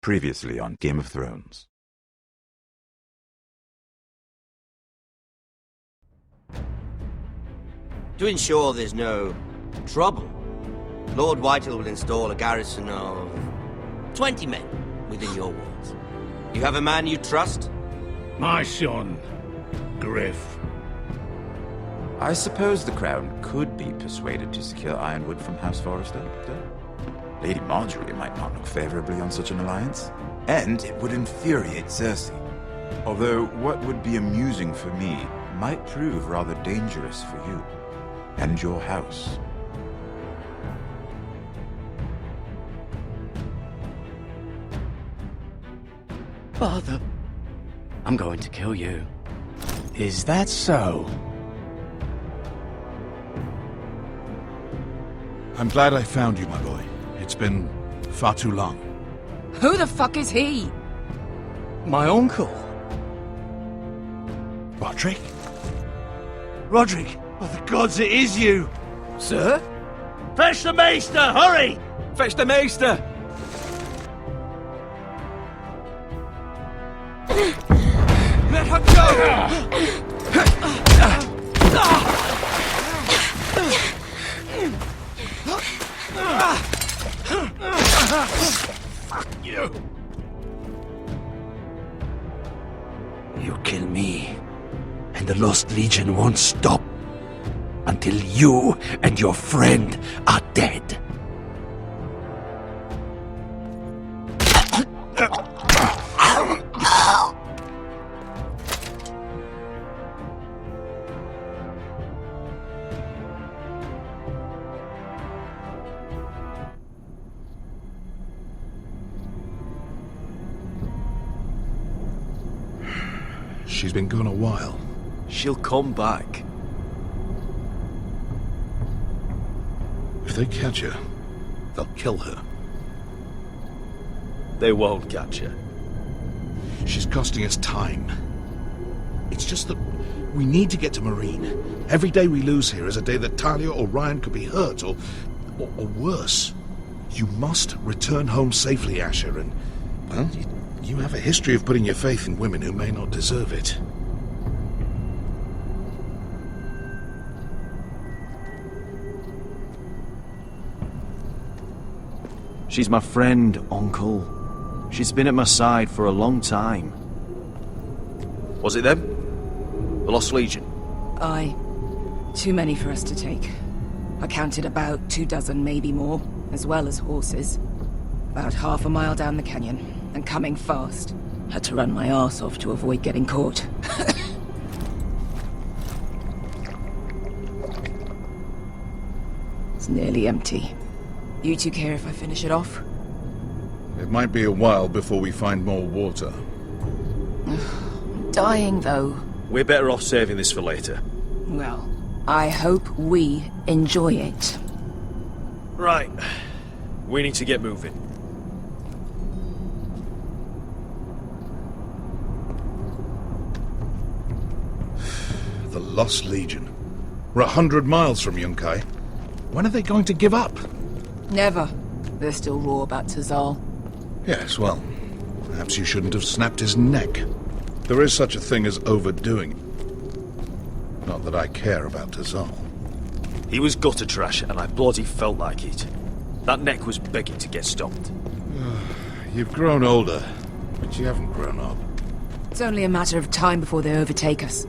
Previously on Game of Thrones. To ensure there's no trouble, Lord Whitehill will install a garrison of 20 men within your walls. You have a man you trust? My son, Griff. I suppose the Crown could be persuaded to secure Ironwood from House Forrester. Lady Marjorie might not look favorably on such an alliance, and it would infuriate Cersei. Although what would be amusing for me might prove rather dangerous for you and your house. Father, I'm going to kill you. Is that so? I'm glad I found you, my boy. It's been far too long. Who the fuck is he? My uncle. Roderick? Roderick! By the gods, it is you! Sir? Fetch the maester, hurry! Fetch the maester! Let her go! Fuck you! You kill me, and the Lost Legion won't stop until you and your friend are dead. She's been gone a while. She'll come back. If they catch her, they'll kill her. They won't catch her. She's costing us time. It's just that we need to get to Marine. Every day we lose here is a day that Talia or Ryan could be hurt, or worse. You must return home safely, Asher, and, well, you have a history of putting your faith in women who may not deserve it. She's my friend, Uncle. She's been at my side for a long time. Was it them? The Lost Legion? Aye. Too many for us to take. I counted about 24, maybe more, as well as horses. About half a mile down the canyon, and coming fast. Had to run my arse off to avoid getting caught. It's nearly empty. You two care if I finish it off? It might be a while before we find more water. I'm dying, though. We're better off saving this for later. Well, I hope we enjoy it. Right. We need to get moving. The Lost Legion. We're 100 miles from Yunkai. When are they going to give up? Never. They're still raw about Tazal. Yes, well, perhaps you shouldn't have snapped his neck. There is such a thing as overdoing it. Not that I care about Tazal. He was gutter trash, and I bloody felt like it. That neck was begging to get stopped. You've grown older, but you haven't grown up. It's only a matter of time before they overtake us.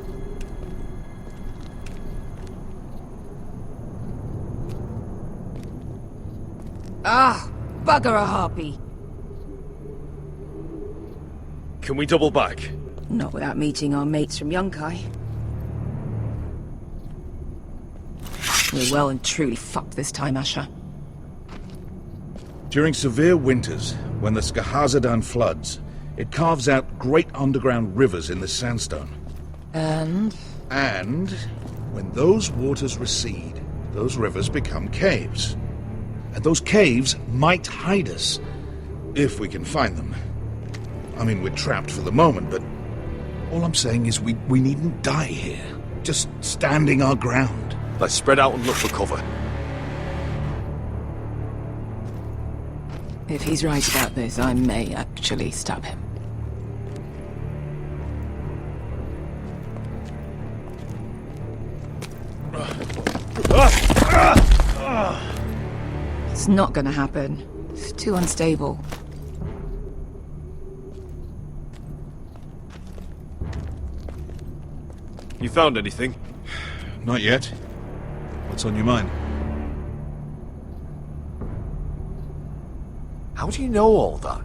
Ah, bugger a harpy. Can we double back? Not without meeting our mates from Yunkai. We're well and truly fucked this time, Asher. During severe winters, when the Skahazadan floods, it carves out great underground rivers in the sandstone. And when those waters recede, those rivers become caves. And those caves might hide us, if we can find them. I mean, we're trapped for the moment, but all I'm saying is we needn't die here. Just standing our ground. Let's spread out and look for cover. If he's right about this, I may actually stab him. It's not gonna happen. It's too unstable. You found anything? Not yet. What's on your mind? How do you know all that?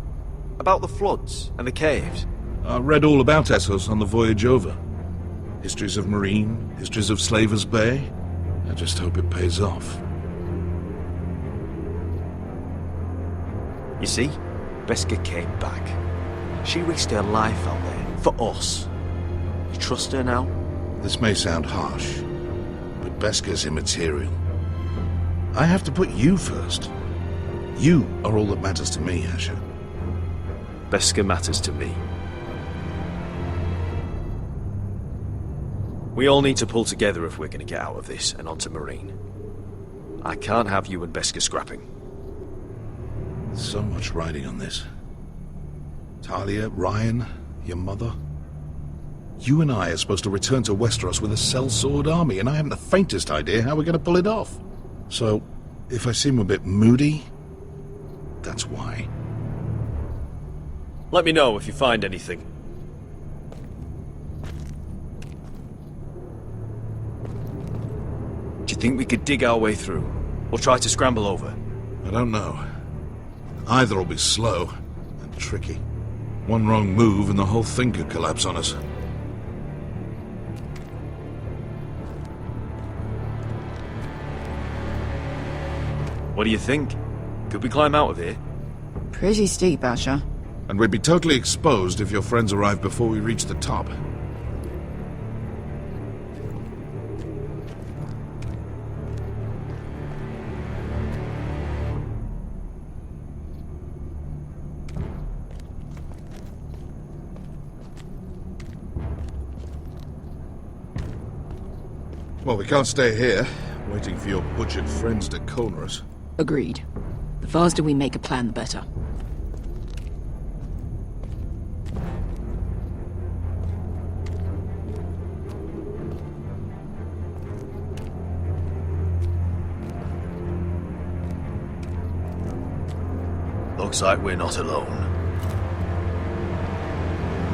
About the floods and the caves? I read all about Essos on the voyage over. Histories of Marine, histories of Slavers Bay. I just hope it pays off. You see, Beskha came back. She risked her life out there, for us. You trust her now? This may sound harsh, but Beskha's immaterial. I have to put you first. You are all that matters to me, Asher. Beskha matters to me. We all need to pull together if we're going to get out of this and onto Marine. I can't have you and Beskha scrapping. So much riding on this. Talia, Ryan, your mother. You and I are supposed to return to Westeros with a sellsword army, and I haven't the faintest idea how we're going to pull it off. So, if I seem a bit moody, that's why. Let me know if you find anything. Do you think we could dig our way through? Or try to scramble over? I don't know. Either will be slow and tricky. One wrong move and the whole thing could collapse on us. What do you think? Could we climb out of here? Pretty steep, Asher. And we'd be totally exposed if your friends arrived before we reached the top. Well, we can't stay here, waiting for your butchered friends to corner us. Agreed. The faster we make a plan, the better. Looks like we're not alone.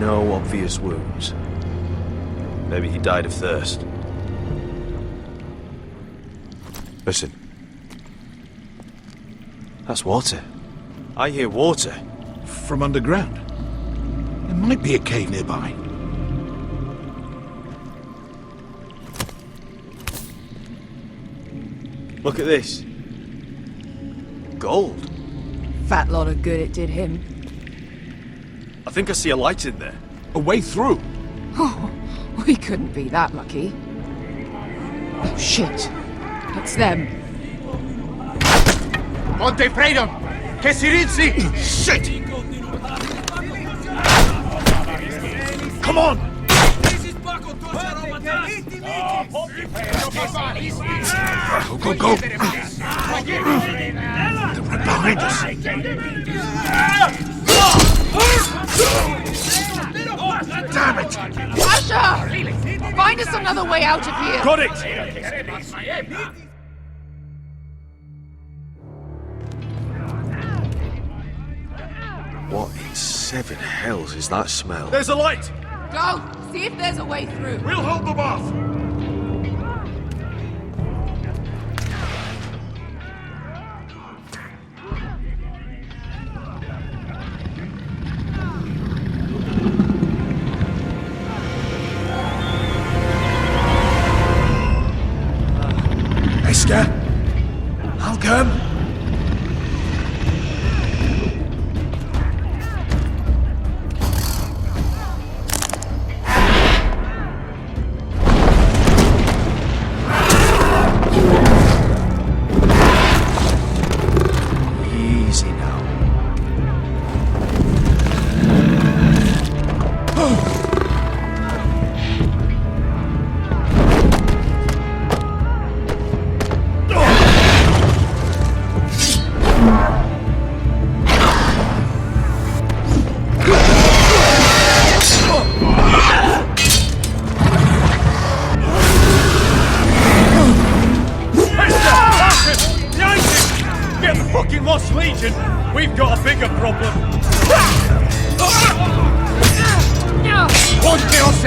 No obvious wounds. Maybe he died of thirst. Listen. That's water. I hear water. From underground. There might be a cave nearby. Look at this. Gold. Fat lot of good it did him. I think I see a light in there. A way through. Oh, we couldn't be that lucky. Oh, shit. It's them. Monte Freedom! Che si rizzi! Shit! Come on! Go, go, go! They're right behind us. Damn it! Asher! Find us another way out of here! Got it! What in seven hells is that smell? There's a light! Go! See if there's a way through. We'll hold them off! Beskha? I'll come.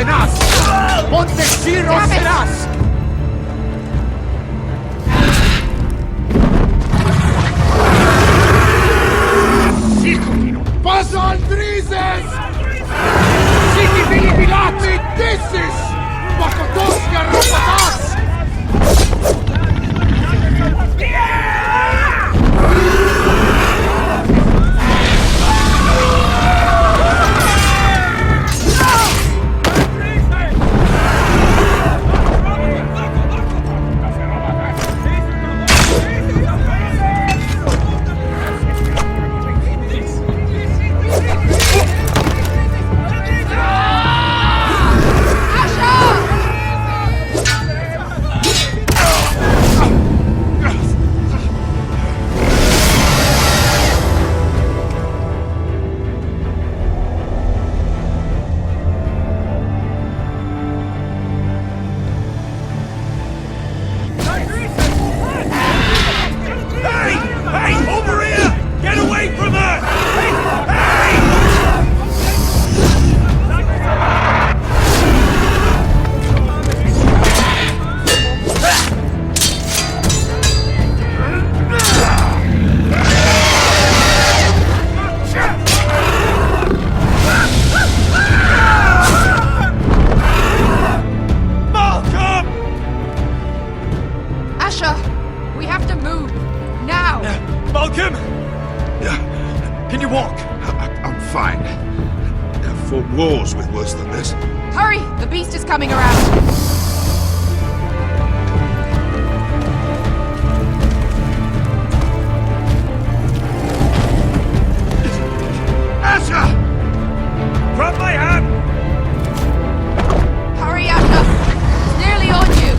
tenaz! Montesiro serás! Paso Andrises! Siki Filipilaci Dissis! Bakotoska Rapatas! Wars with worse than this. Hurry! The beast is coming around! Asher! Grab my hand! Hurry, Asher! It's nearly on you!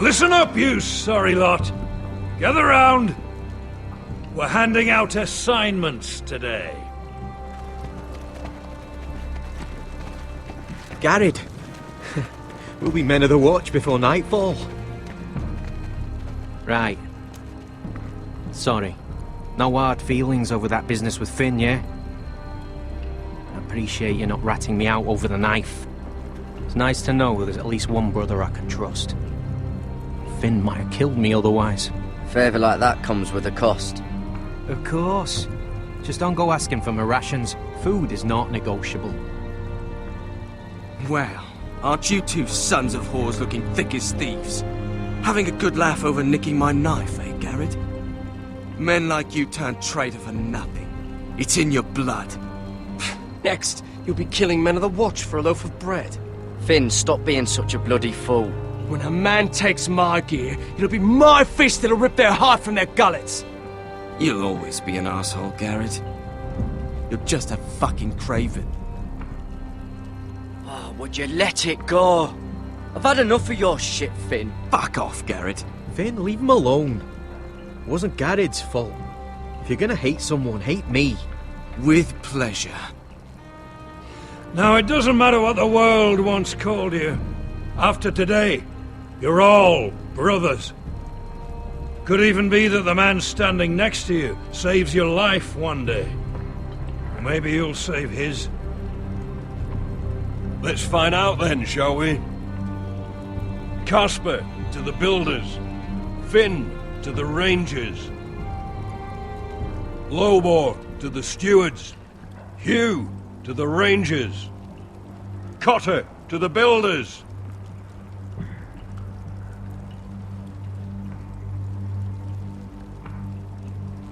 Listen up, you sorry lot. Gather round. We're handing out assignments today. Garrett, we'll be men of the watch before nightfall. Right. Sorry. No hard feelings over that business with Finn, yeah? I appreciate you not ratting me out over the knife. It's nice to know there's at least one brother I can trust. Finn might have killed me otherwise. Favour like that comes with a cost. Of course. Just don't go asking for my rations. Food is not negotiable. Well, aren't you two sons of whores looking thick as thieves? Having a good laugh over nicking my knife, eh, Garrett? Men like you turn traitor for nothing. It's in your blood. Next, you'll be killing men of the watch for a loaf of bread. Finn, stop being such a bloody fool. When a man takes my gear, it'll be my fist that'll rip their heart from their gullets. You'll always be an asshole, Garrett. You're just a fucking craven. Oh, would you let it go? I've had enough of your shit, Finn. Fuck off, Garrett. Finn, leave him alone. It wasn't Garrett's fault. If you're gonna hate someone, hate me. With pleasure. Now, it doesn't matter what the world once called you. After today, you're all brothers. Could even be that the man standing next to you saves your life one day. Or maybe you'll save his. Let's find out then, shall we? Casper to the builders. Finn to the rangers. Lobor to the stewards. Hugh to the rangers. Cotter to the builders.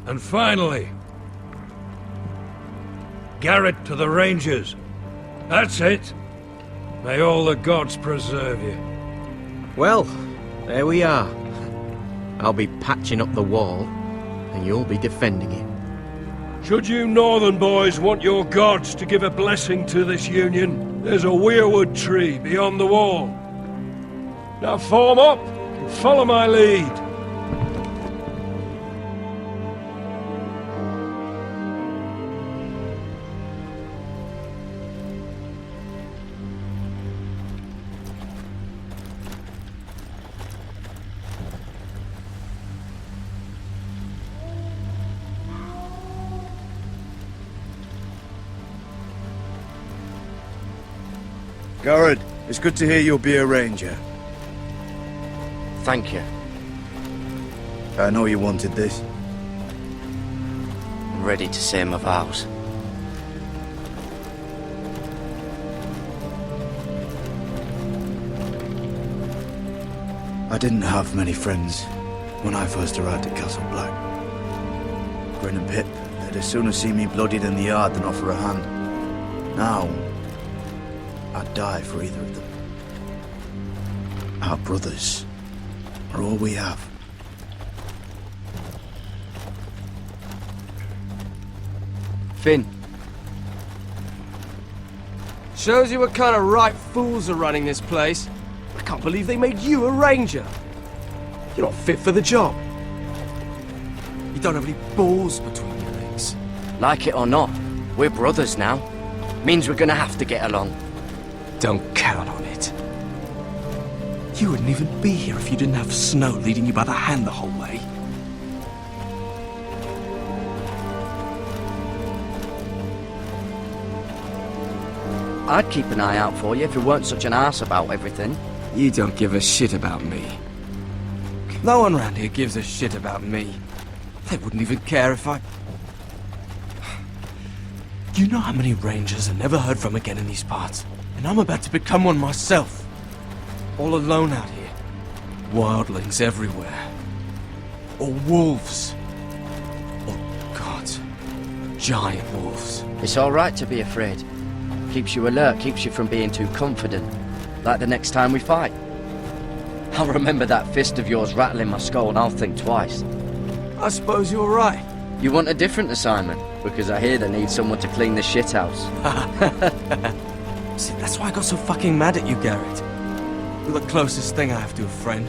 And finally, Garrett to the rangers. That's it. May all the gods preserve you. Well, there we are. I'll be patching up the wall, and you'll be defending it. Should you northern boys want your gods to give a blessing to this union, there's a weirwood tree beyond the wall. Now form up and follow my lead. Garrett, it's good to hear you'll be a ranger. Thank you. I know you wanted this. I'm ready to say my vows. I didn't have many friends when I first arrived at Castle Black. Grin and Pip, they'd as soon see me bloodied in the yard than offer a hand. Now, I'd die for either of them. Our brothers are all we have. Finn. Shows you what kind of right fools are running this place. I can't believe they made you a ranger. You're not fit for the job. You don't have any balls between your legs. Like it or not, we're brothers now. Means we're gonna have to get along. Don't count on it. You wouldn't even be here if you didn't have Snow leading you by the hand the whole way. I'd keep an eye out for you if you weren't such an arse about everything. You don't give a shit about me. No one around here gives a shit about me. They wouldn't even care if I... Do you know how many rangers are never heard from again in these parts? And I'm about to become one myself. All alone out here. Wildlings everywhere. Or wolves. Or, God, giant wolves. It's all right to be afraid. Keeps you alert, keeps you from being too confident. Like the next time we fight. I'll remember that fist of yours rattling my skull and I'll think twice. I suppose you're right. You want a different assignment? Because I hear they need someone to clean the shithouse. See, that's why I got so fucking mad at you, Garrett. You're the closest thing I have to a friend.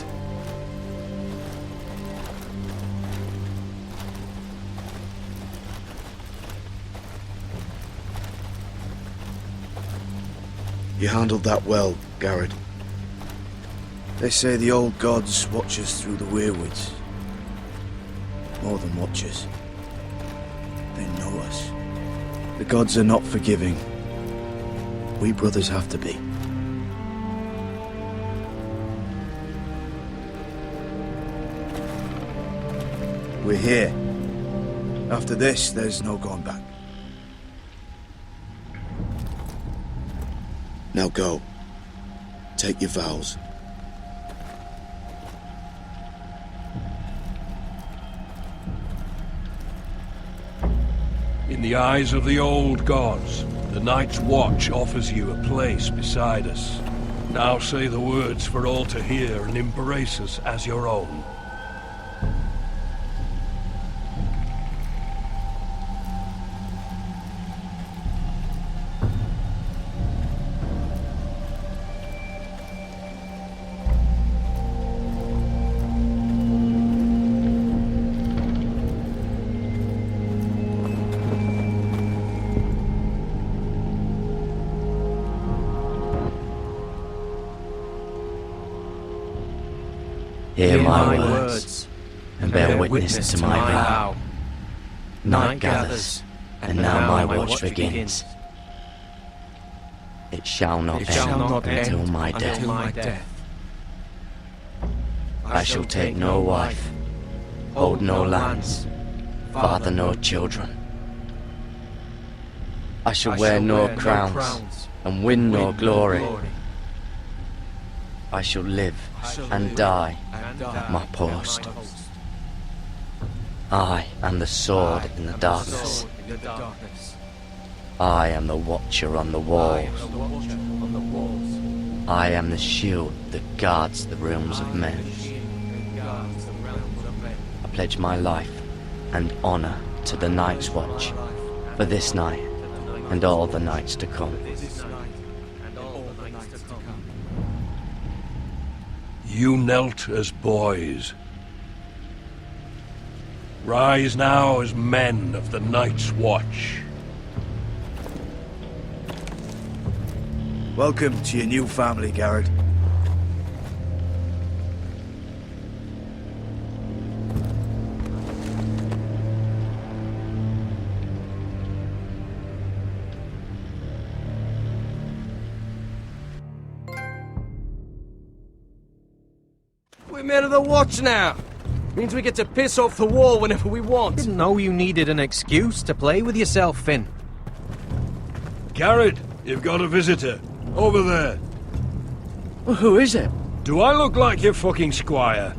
You handled that well, Garrett. They say the old gods watch us through the weirwoods. More than watchers. They know us. The gods are not forgiving. We brothers have to be. We're here. After this, there's no going back. Now go. Take your vows. In the eyes of the old gods, the Night's Watch offers you a place beside us. Now say the words for all to hear and embrace us as your own. Hear my words, and bear witness to my vow. Night gathers, and now my watch begins. It shall not end until my death. I shall take no wife, hold no lands, father no children. I shall wear no crowns, and win no glory. I shall live and die at my post. I am the sword in the darkness. I am the watcher on the walls. I am the shield that guards the realms of men. I pledge my life and honor to the Night's Watch for this night and all the nights to come. You knelt as boys. Rise now as men of the Night's Watch. Welcome to your new family, Garrett. We're men of the Watch now. Means we get to piss off the wall whenever we want. Didn't know you needed an excuse to play with yourself, Finn. Garrett, you've got a visitor. Over there. Well, who is it? Do I look like your fucking squire?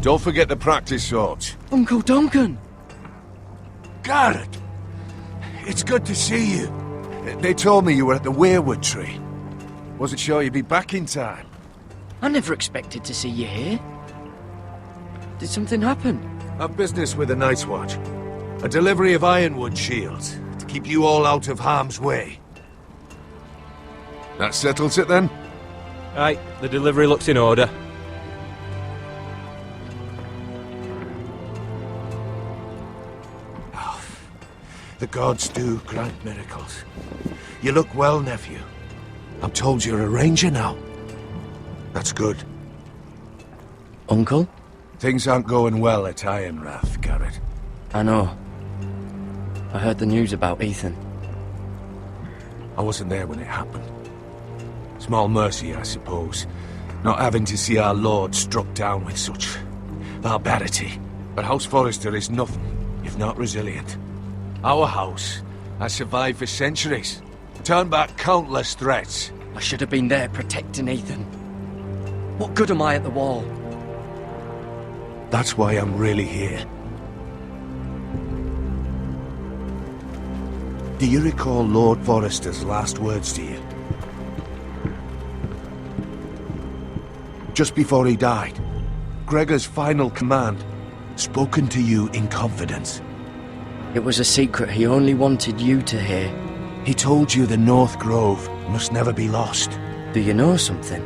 Don't forget the practice swords. Uncle Duncan! Garrett! It's good to see you. They told me you were at the weirwood tree. Wasn't sure you'd be back in time. I never expected to see you here. Did something happen? I've business with the Night's Watch. A delivery of ironwood shields to keep you all out of harm's way. That settles it then? Right, the delivery looks in order. The gods do grant miracles. You look well, nephew. I'm told you're a ranger now. That's good. Uncle? Things aren't going well at Ironrath, Garrett. I know. I heard the news about Ethan. I wasn't there when it happened. Small mercy, I suppose, not having to see our lord struck down with such barbarity. But House Forrester is nothing if not resilient. Our house has survived for centuries, turned back countless threats. I should have been there protecting Ethan. What good am I at the wall? That's why I'm really here. Do you recall Lord Forrester's last words to you? Just before he died, Gregor's final command, spoken to you in confidence. It was a secret he only wanted you to hear. He told you the North Grove must never be lost. Do you know something?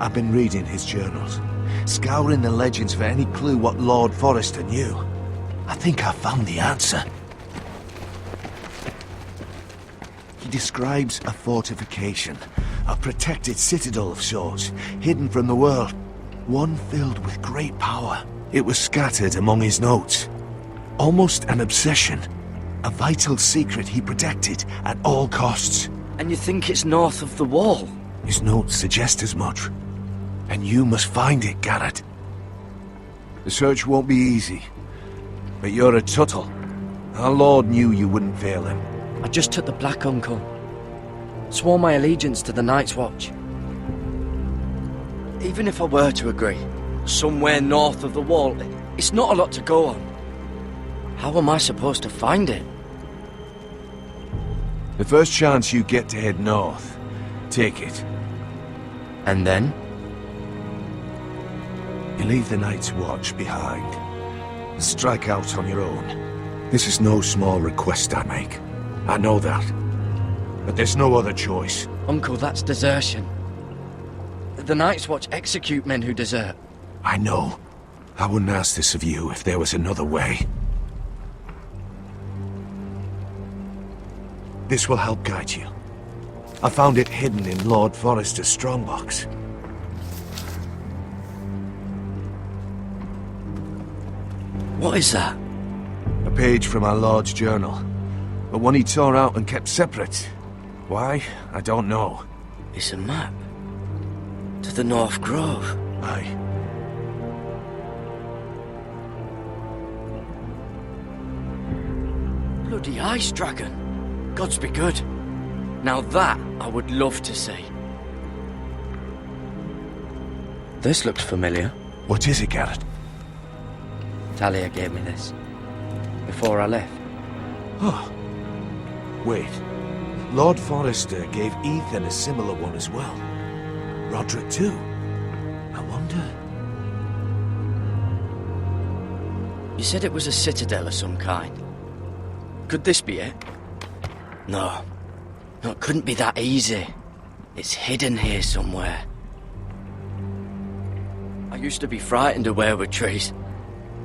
I've been reading his journals, scouring the legends for any clue what Lord Forrester knew. I think I found the answer. He describes a fortification, a protected citadel of sorts, hidden from the world, one filled with great power. It was scattered among his notes. Almost an obsession, a vital secret he protected at all costs. And you think it's north of the wall? His notes suggest as much. And you must find it, Garrett. The search won't be easy, but you're a Tuttle. Our Lord knew you wouldn't fail him. I just took the Black Uncle. Swore my allegiance to the Night's Watch. Even if I were to agree, somewhere north of the wall, it's not a lot to go on. How am I supposed to find it? The first chance you get to head north, take it. And then? You leave the Night's Watch behind and strike out on your own. This is no small request I make. I know that. But there's no other choice. Uncle, that's desertion. The Night's Watch execute men who desert. I know. I wouldn't ask this of you if there was another way. This will help guide you. I found it hidden in Lord Forrester's strongbox. What is that? A page from our Lord's journal. But one he tore out and kept separate. Why? I don't know. It's a map. To the North Grove. Aye. Bloody ice dragon. Gods be good. Now that I would love to see. This looks familiar. What is it, Garrett? Talia gave me this. Before I left. Oh. Wait. Lord Forrester gave Ethan a similar one as well. Roderick too. I wonder... You said it was a citadel of some kind. Could this be it? No. No, it couldn't be that easy. It's hidden here somewhere. I used to be frightened of weirwood trees.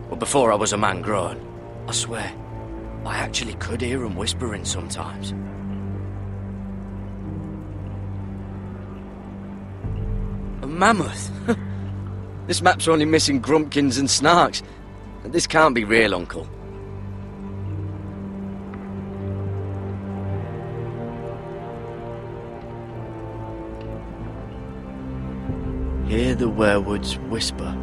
But before I was a man grown, I swear, I actually could hear them whispering sometimes. A mammoth? This map's only missing grumpkins and snarks. This can't be real, Uncle. Hear the weirwoods whisper.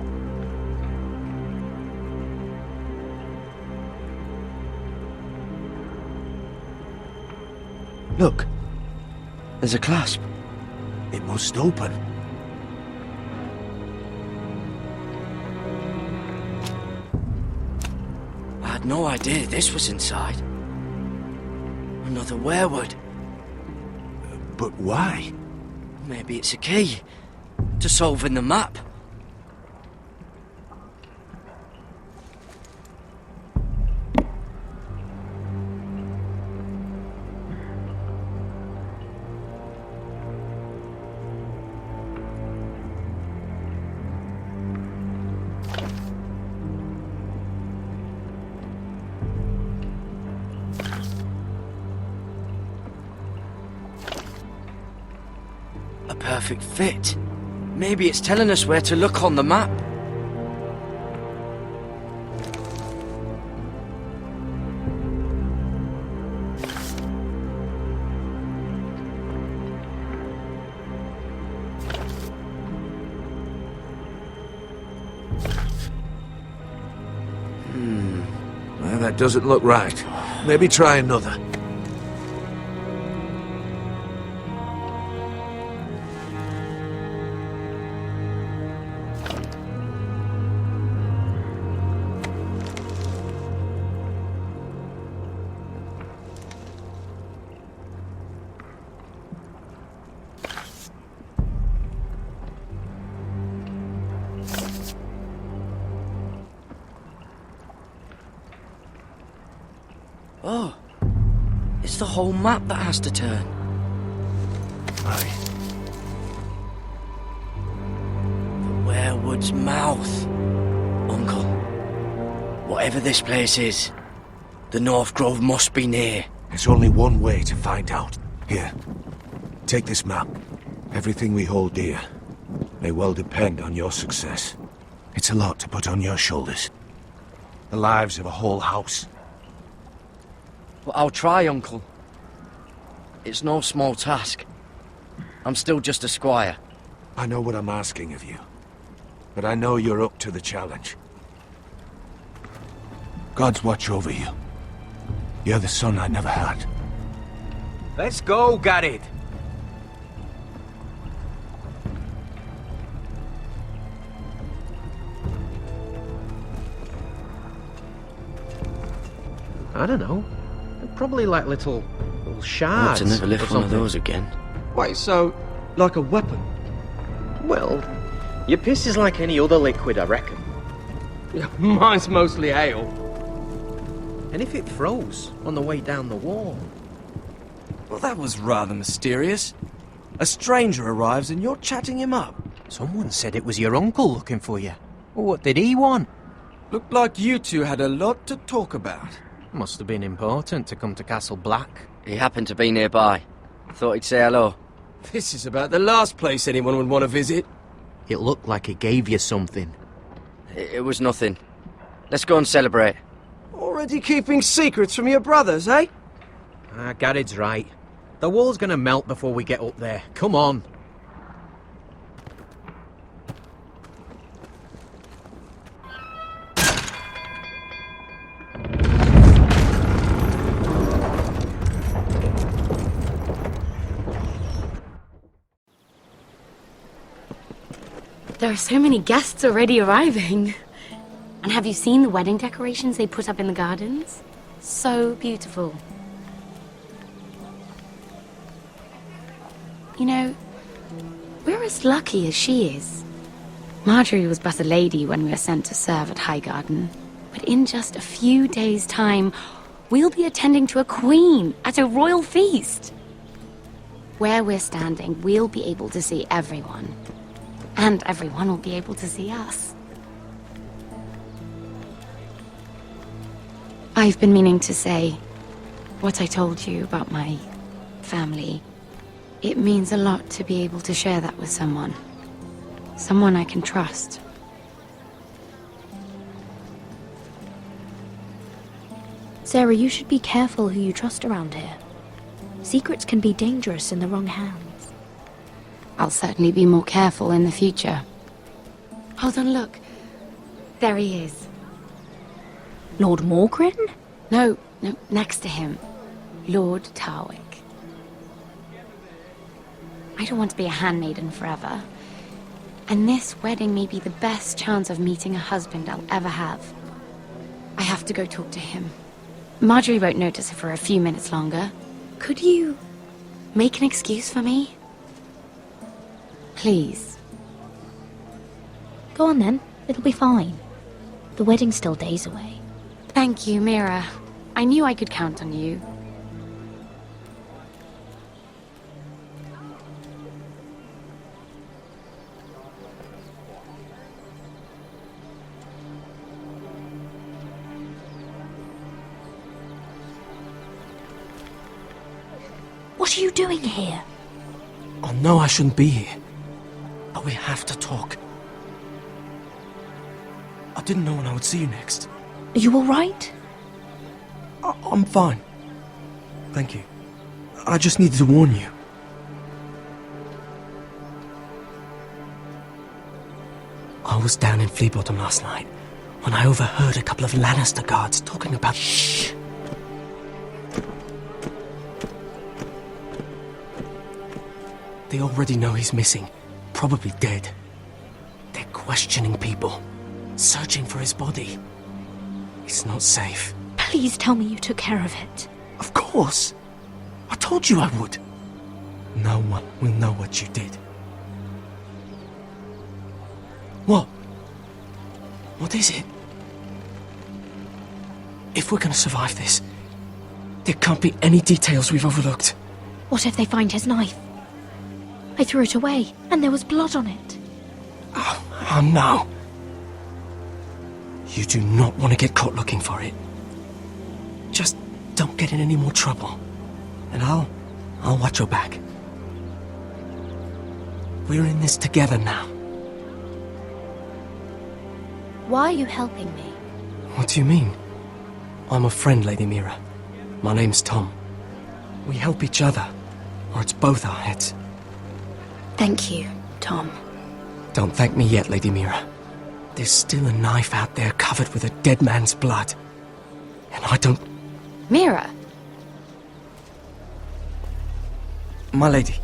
Look, there's a clasp. It must open. I had no idea this was inside. Another weirwood. But why? Maybe it's a key to solving the map. A perfect fit. Maybe it's telling us where to look on the map. Well, that doesn't look right. Maybe try another. Oh, it's the whole map that has to turn. Aye. The weirwood's mouth. Uncle, whatever this place is, the North Grove must be near. There's only one way to find out. Here, take this map. Everything we hold dear may well depend on your success. It's a lot to put on your shoulders. The lives of a whole house. But I'll try, Uncle. It's no small task. I'm still just a squire. I know what I'm asking of you, but I know you're up to the challenge. God's watch over you. You're the son I never had. Let's go, Garrett. I don't know. They're probably like little shards. I'll have to never lift one of those again. Wait, so like a weapon? Well, your piss is like any other liquid, I reckon. Mine's mostly ale. And if it froze on the way down the wall? Well, that was rather mysterious. A stranger arrives and you're chatting him up. Someone said it was your uncle looking for you. Well, what did he want? Looked like you two had a lot to talk about. Must have been important to come to Castle Black. He happened to be nearby. Thought he'd say hello. This is about the last place anyone would want to visit. It looked like he gave you something. It was nothing. Let's go and celebrate. Already keeping secrets from your brothers, eh? Garrett's right. The wall's gonna melt before we get up there. Come on. There are so many guests already arriving. And have you seen the wedding decorations they put up in the gardens? So beautiful. You know, we're as lucky as she is. Marjorie was but a lady when we were sent to serve at Highgarden. But in just a few days' time, we'll be attending to a queen at a royal feast. Where we're standing, we'll be able to see everyone. And everyone will be able to see us. I've been meaning to say what I told you about my family. It means a lot to be able to share that with someone. Someone I can trust. Sarah, you should be careful who you trust around here. Secrets can be dangerous in the wrong hands. I'll certainly be more careful in the future. Hold on, look. There he is. Lord Morgrin? No, next to him. Lord Tarwick. I don't want to be a handmaiden forever. And this wedding may be the best chance of meeting a husband I'll ever have. I have to go talk to him. Marjorie won't notice it for a few minutes longer. Could you make an excuse for me? Please. Go on then. It'll be fine. The wedding's still days away. Thank you, Mira. I knew I could count on you. What are you doing here? I know I shouldn't be here, but we have to talk. I didn't know when I would see you next. Are you all right? I'm fine. Thank you. I just needed to warn you. I was down in Fleabottom last night when I overheard a couple of Lannister guards talking about... Shh! They already know he's missing, probably dead. They're questioning people, searching for his body. It's not safe. Please tell me you took care of it. Of course! I told you I would. No one will know what you did. What? What is it? If we're gonna survive this, there can't be any details we've overlooked. What if they find his knife? I threw it away, and there was blood on it. Oh no. You do not want to get caught looking for it. Just don't get in any more trouble. And I'll watch your back. We're in this together now. Why are you helping me? What do you mean? I'm a friend, Lady Mira. My name's Tom. We help each other, or it's both our heads. Thank you, Tom. Don't thank me yet, Lady Mira. There's still a knife out there covered with a dead man's blood. And I don't... Mira! My lady.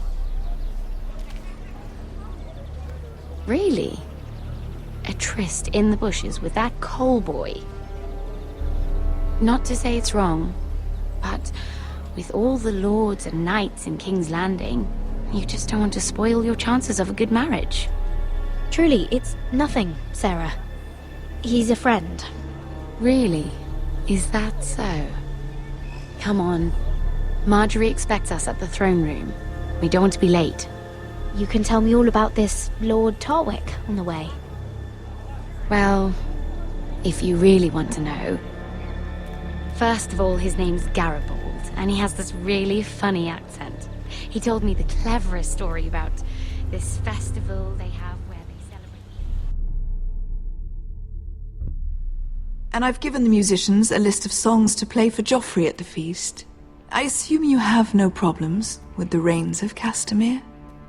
Really? A tryst in the bushes with that coal boy? Not to say it's wrong, but with all the lords and knights in King's Landing, you just don't want to spoil your chances of a good marriage. Truly, it's nothing, Sarah. He's a friend. Really? Is that so? Come on. Marjorie expects us at the throne room. We don't want to be late. You can tell me all about this Lord Tarwick on the way. Well, if you really want to know. First of all, his name's Garibald. and he has this really funny accent. He told me the cleverest story about this festival they have where they celebrate... And I've given the musicians a list of songs to play for Joffrey at the feast. I assume you have no problems with the Rains of Castamere?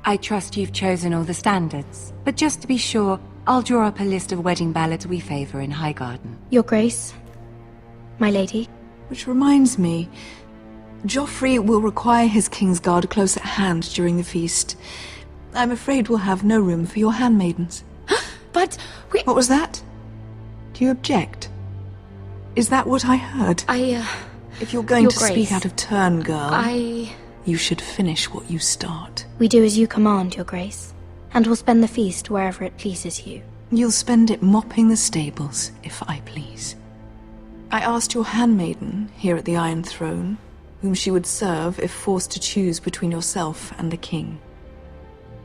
I trust you've chosen all the standards. But just to be sure, I'll draw up a list of wedding ballads we favor in Highgarden. Your Grace, my lady. Which reminds me, Joffrey will require his Kingsguard close at hand during the feast. I'm afraid we'll have no room for your handmaidens. But we... What was that? Do you object? Is that what I heard? If you're going to speak out of turn, girl, you should finish what you start. We do as you command, Your Grace, and we'll spend the feast wherever it pleases you. You'll spend it mopping the stables, if I please. I asked your handmaiden here at the Iron Throne whom she would serve if forced to choose between yourself and the king.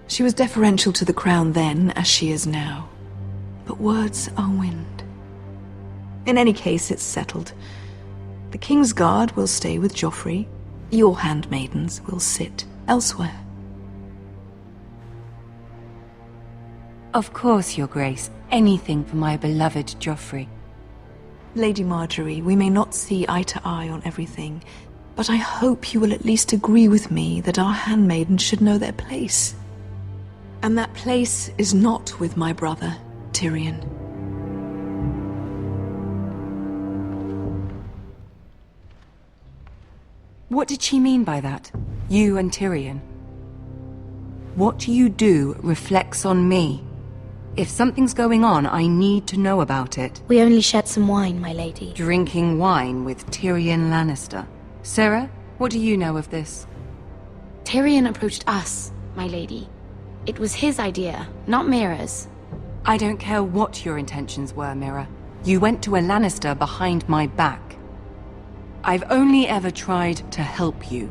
She was deferential to the crown then, as she is now. But words are wind. In any case, it's settled. The Kingsguard will stay with Joffrey. Your handmaidens will sit elsewhere. Of course, Your Grace. Anything for my beloved Joffrey. Lady Marjorie, we may not see eye to eye on everything, but I hope you will at least agree with me that our handmaidens should know their place. And that place is not with my brother, Tyrion. What did she mean by that? You and Tyrion? What you do reflects on me. If something's going on, I need to know about it. We only shed some wine, my lady. Drinking wine with Tyrion Lannister. Sarah, what do you know of this? Tyrion approached us, my lady. It was his idea, not Mira's. I don't care what your intentions were, Mira. You went to a Lannister behind my back. I've only ever tried to help you.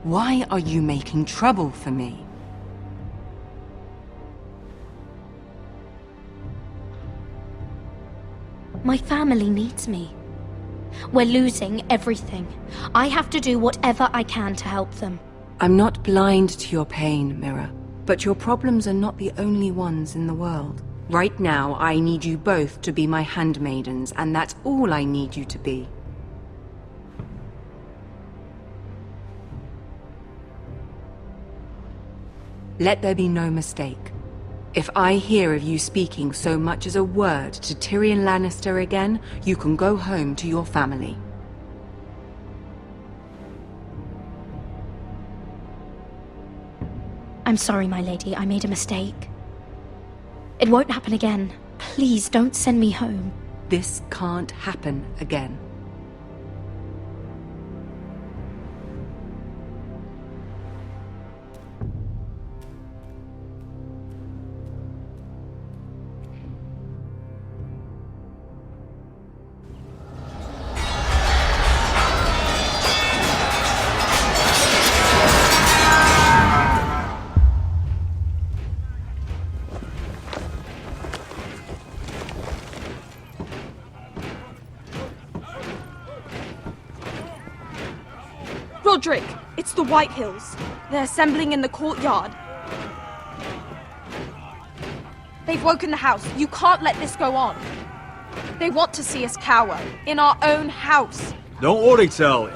Why are you making trouble for me? My family needs me. We're losing everything. I have to do whatever I can to help them. I'm not blind to your pain, Mira. But your problems are not the only ones in the world. Right now, I need you both to be my handmaidens, and that's all I need you to be. Let there be no mistake. If I hear of you speaking so much as a word to Tyrion Lannister again, you can go home to your family. I'm sorry, my lady. I made a mistake. It won't happen again. Please don't send me home. This can't happen again. Roderick, it's the Whitehills. They're assembling in the courtyard. They've woken the house. You can't let this go on. They want to see us cower in our own house. Don't worry, Tali.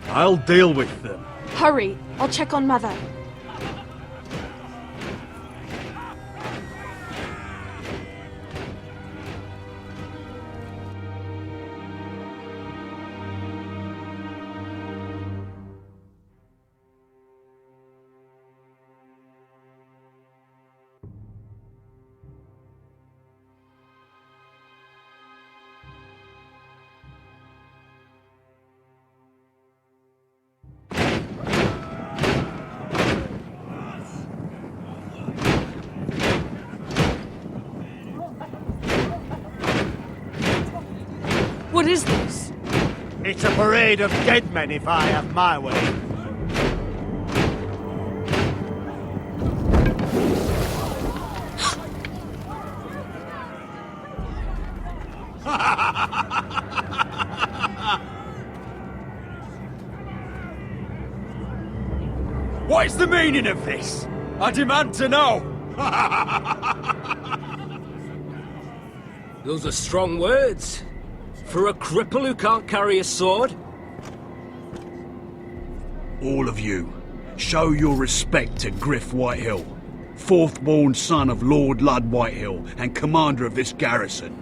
I'll deal with them. Hurry, I'll check on Mother. What is this? It's a parade of dead men if I have my way. What is the meaning of this? I demand to know! Those are strong words. For a cripple who can't carry a sword? All of you, show your respect to Griff Whitehill, fourth-born son of Lord Ludd Whitehill and commander of this garrison.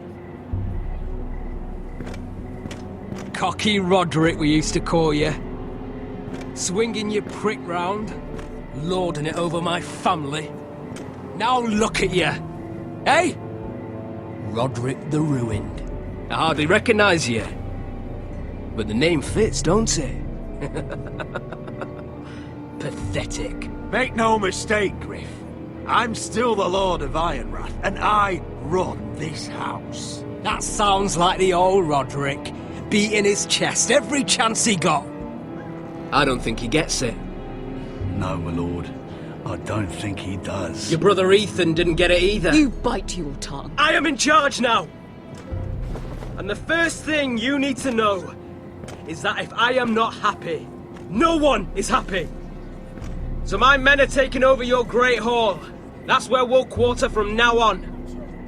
Cocky Roderick, we used to call you. Swinging your prick round, lording it over my family. Now look at you, eh? Roderick the Ruined. I hardly recognise you. But the name fits, don't it? Pathetic. Make no mistake, Griff. I'm still the Lord of Ironrath, and I run this house. That sounds like the old Roderick, beating his chest every chance he got. I don't think he gets it. No, my lord. I don't think he does. Your brother Ethan didn't get it either. You bite your tongue. I am in charge now! And the first thing you need to know is that if I am not happy, no one is happy. So my men are taking over your Great Hall. That's where we'll quarter from now on.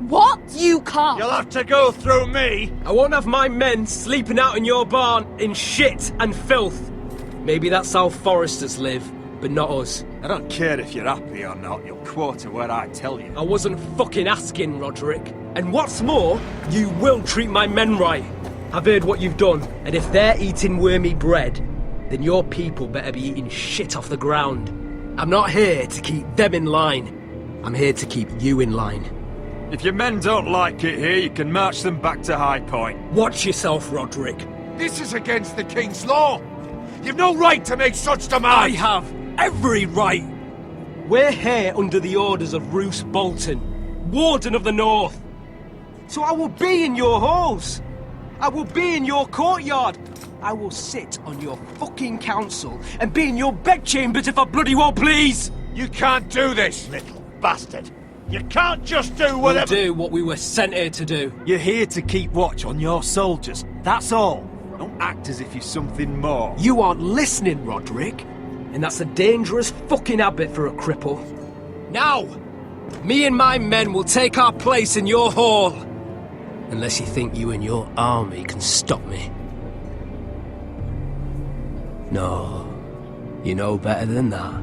What? You can't! You'll have to go through me! I won't have my men sleeping out in your barn in shit and filth. Maybe that's how foresters live, but not us. I don't care if you're happy or not, you'll quarter where I tell you. I wasn't fucking asking, Roderick. And what's more, you will treat my men right. I've heard what you've done, and if they're eating wormy bread, then your people better be eating shit off the ground. I'm not here to keep them in line. I'm here to keep you in line. If your men don't like it here, you can march them back to High Point. Watch yourself, Roderick. This is against the King's law. You've no right to make such demands. I have every right. We're here under the orders of Roose Bolton, Warden of the North. So I will be in your halls. I will be in your courtyard. I will sit on your fucking council and be in your bedchambers if I bloody well please. You can't do this, Little bastard. You can't just do whatever... We'll do what we were sent here to do. You're here to keep watch on your soldiers. That's all. Don't act as if you're something more. You aren't listening, Roderick. And that's a dangerous fucking habit for a cripple. Now, me and my men will take our place in your hall. Unless you think you and your army can stop me. No, you know better than that.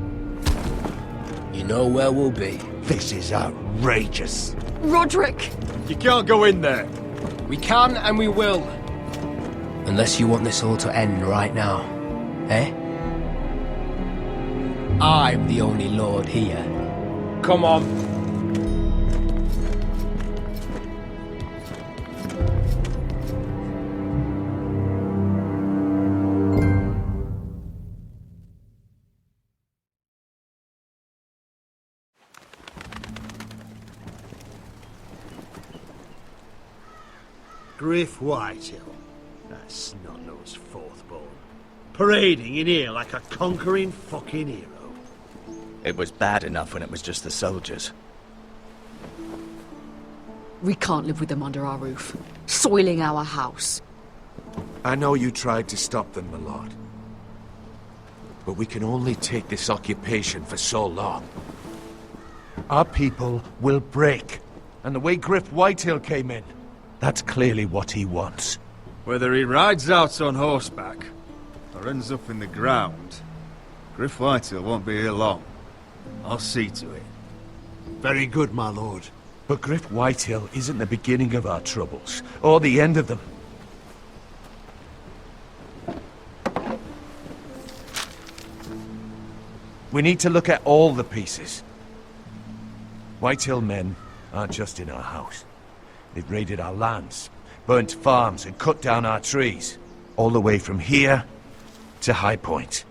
You know where we'll be. This is outrageous. Roderick! You can't go in there. We can and we will. Unless you want this all to end right now, eh? I'm the only lord here. Come on. Griff Whitehill. That snot-nosed fourth-born. Parading in here like a conquering fucking hero. It was bad enough when it was just the soldiers. We can't live with them under our roof, soiling our house. I know you tried to stop them, my lord. But we can only take this occupation for so long. Our people will break. And the way Griff Whitehill came in, that's clearly what he wants. Whether he rides out on horseback or ends up in the ground, Griff Whitehill won't be here long. I'll see to it. Very good, my lord. But Griff Whitehill isn't the beginning of our troubles, or the end of them. We need to look at all the pieces. Whitehill men aren't just in our house. They've raided our lands, burnt farms, and cut down our trees. All the way from here to High Point.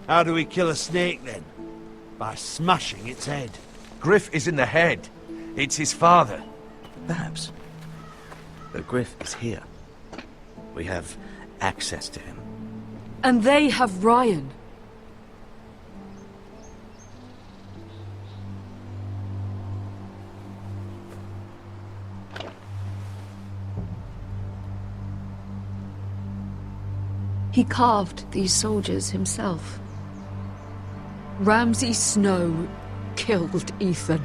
How do we kill a snake, then? By smashing its head. Griff isn't the head. It's his father. Perhaps. But Griff is here. We have access to him. And they have Ryan. He carved these soldiers himself. Ramsay Snow killed Ethan.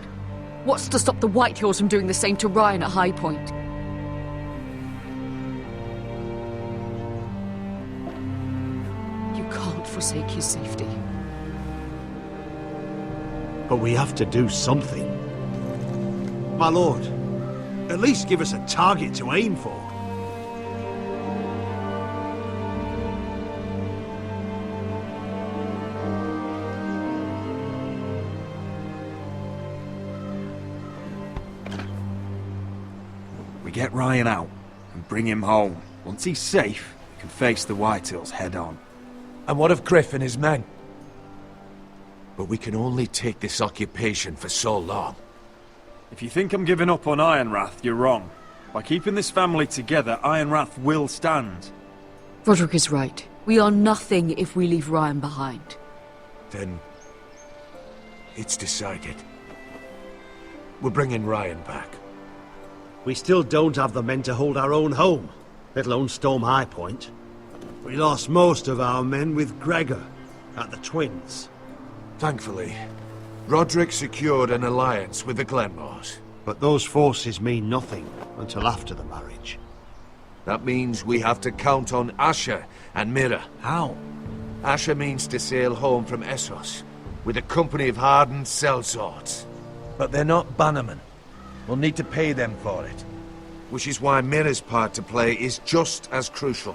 What's to stop the Whitehills from doing the same to Ryan at High Point? You can't forsake his safety. But we have to do something. My lord, at least give us a target to aim for. We get Ryan out and bring him home. Once he's safe, we can face the Whitehills head on. And what of Griff and his men? But we can only take this occupation for so long. If you think I'm giving up on Ironrath, you're wrong. By keeping this family together, Ironrath will stand. Roderick is right. We are nothing if we leave Ryan behind. Then it's decided. We're bringing Ryan back. We still don't have the men to hold our own home, let alone storm High Point. We lost most of our men with Gregor at the Twins. Thankfully, Roderick secured an alliance with the Glenmores. But those forces mean nothing until after the marriage. That means we have to count on Asher and Mira. How? Asher means to sail home from Essos with a company of hardened sellswords. But they're not bannermen. We'll need to pay them for it. Which is why Mira's part to play is just as crucial.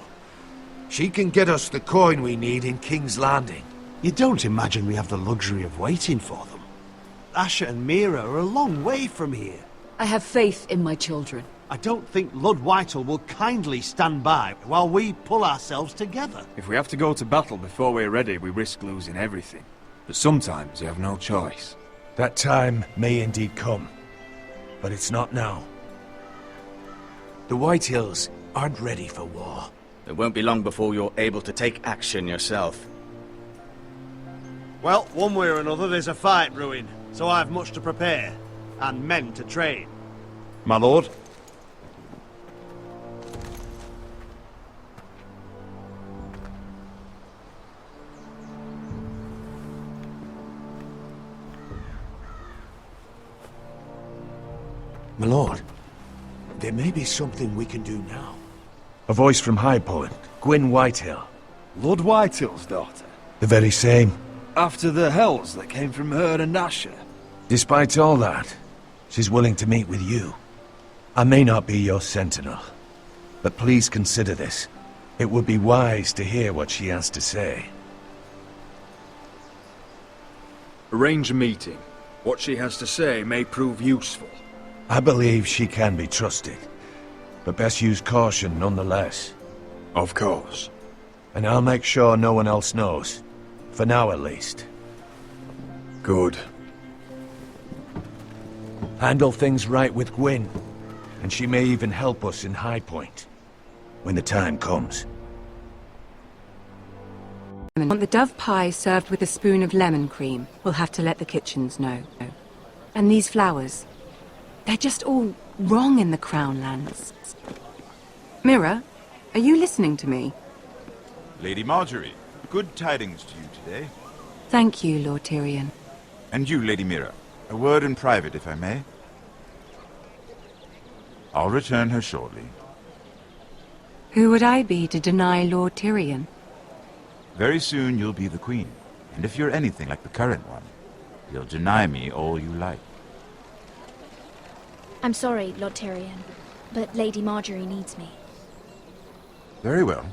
She can get us the coin we need in King's Landing. You don't imagine we have the luxury of waiting for them? Asher and Mira are a long way from here. I have faith in my children. I don't think Lord Whitehall will kindly stand by while we pull ourselves together. If we have to go to battle before we're ready, we risk losing everything. But sometimes you have no choice. That time may indeed come, but it's not now. The Whitehills aren't ready for war. It won't be long before you're able to take action yourself. Well, one way or another there's a fight brewing, so I've much to prepare, and men to train. My lord? My lord, there may be something we can do now. A voice from High Point, Gwyn Whitehill. Lord Whitehill's daughter? The very same. After the hells that came from her and Asher? Despite all that, she's willing to meet with you. I may not be your sentinel, but please consider this. It would be wise to hear what she has to say. Arrange a meeting. What she has to say may prove useful. I believe she can be trusted, but best use caution nonetheless. Of course. And I'll make sure no one else knows. For now, at least. Good. Handle things right with Gwyn, and she may even help us in High Point, when the time comes. I want the dove pie served with a spoon of lemon cream. We'll have to let the kitchens know. And these flowers, they're just all wrong in the Crown lands. Mira, are you listening to me? Lady Marjorie, good tidings to you today. Thank you, Lord Tyrion. And you, Lady Mira. A word in private, if I may. I'll return her shortly. Who would I be to deny Lord Tyrion? Very soon you'll be the queen. And if you're anything like the current one, you'll deny me all you like. I'm sorry, Lord Tyrion, but Lady Marjorie needs me. Very well.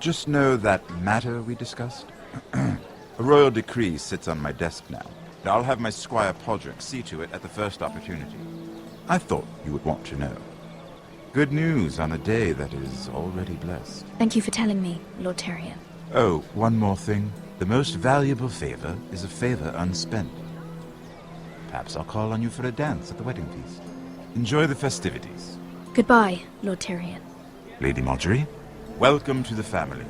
Just know that matter we discussed? A royal decree sits on my desk now. And I'll have my Squire Podrick see to it at the first opportunity. I thought you would want to know. Good news on a day that is already blessed. Thank you for telling me, Lord Tyrion. Oh, one more thing. The most valuable favor is a favor unspent. Perhaps I'll call on you for a dance at the wedding feast. Enjoy the festivities. Goodbye, Lord Tyrion. Lady Marjorie, welcome to the family.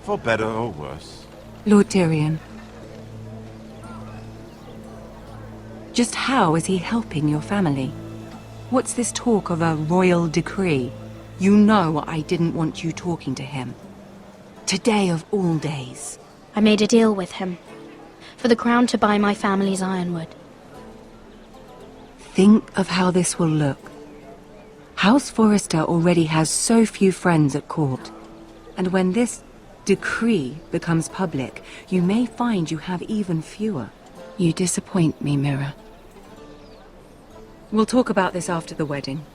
For better or worse. Lord Tyrion. Just how is he helping your family? What's this talk of a royal decree? You know I didn't want you talking to him. Today of all days. I made a deal with him. For the crown to buy my family's ironwood. Think of how this will look. House Forrester already has so few friends at court. And when this decree becomes public, you may find you have even fewer. You disappoint me, Mira. We'll talk about this after the wedding.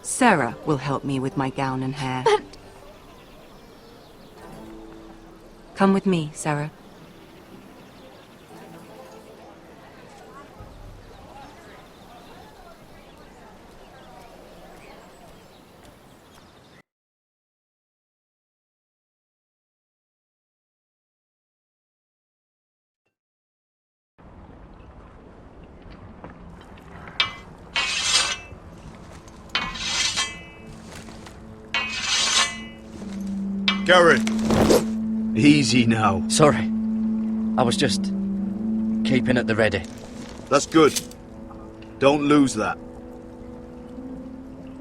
Sarah will help me with my gown and hair. But... Come with me, Sarah. Garrett! Easy now. Sorry. I was just... keeping at the ready. That's good. Don't lose that.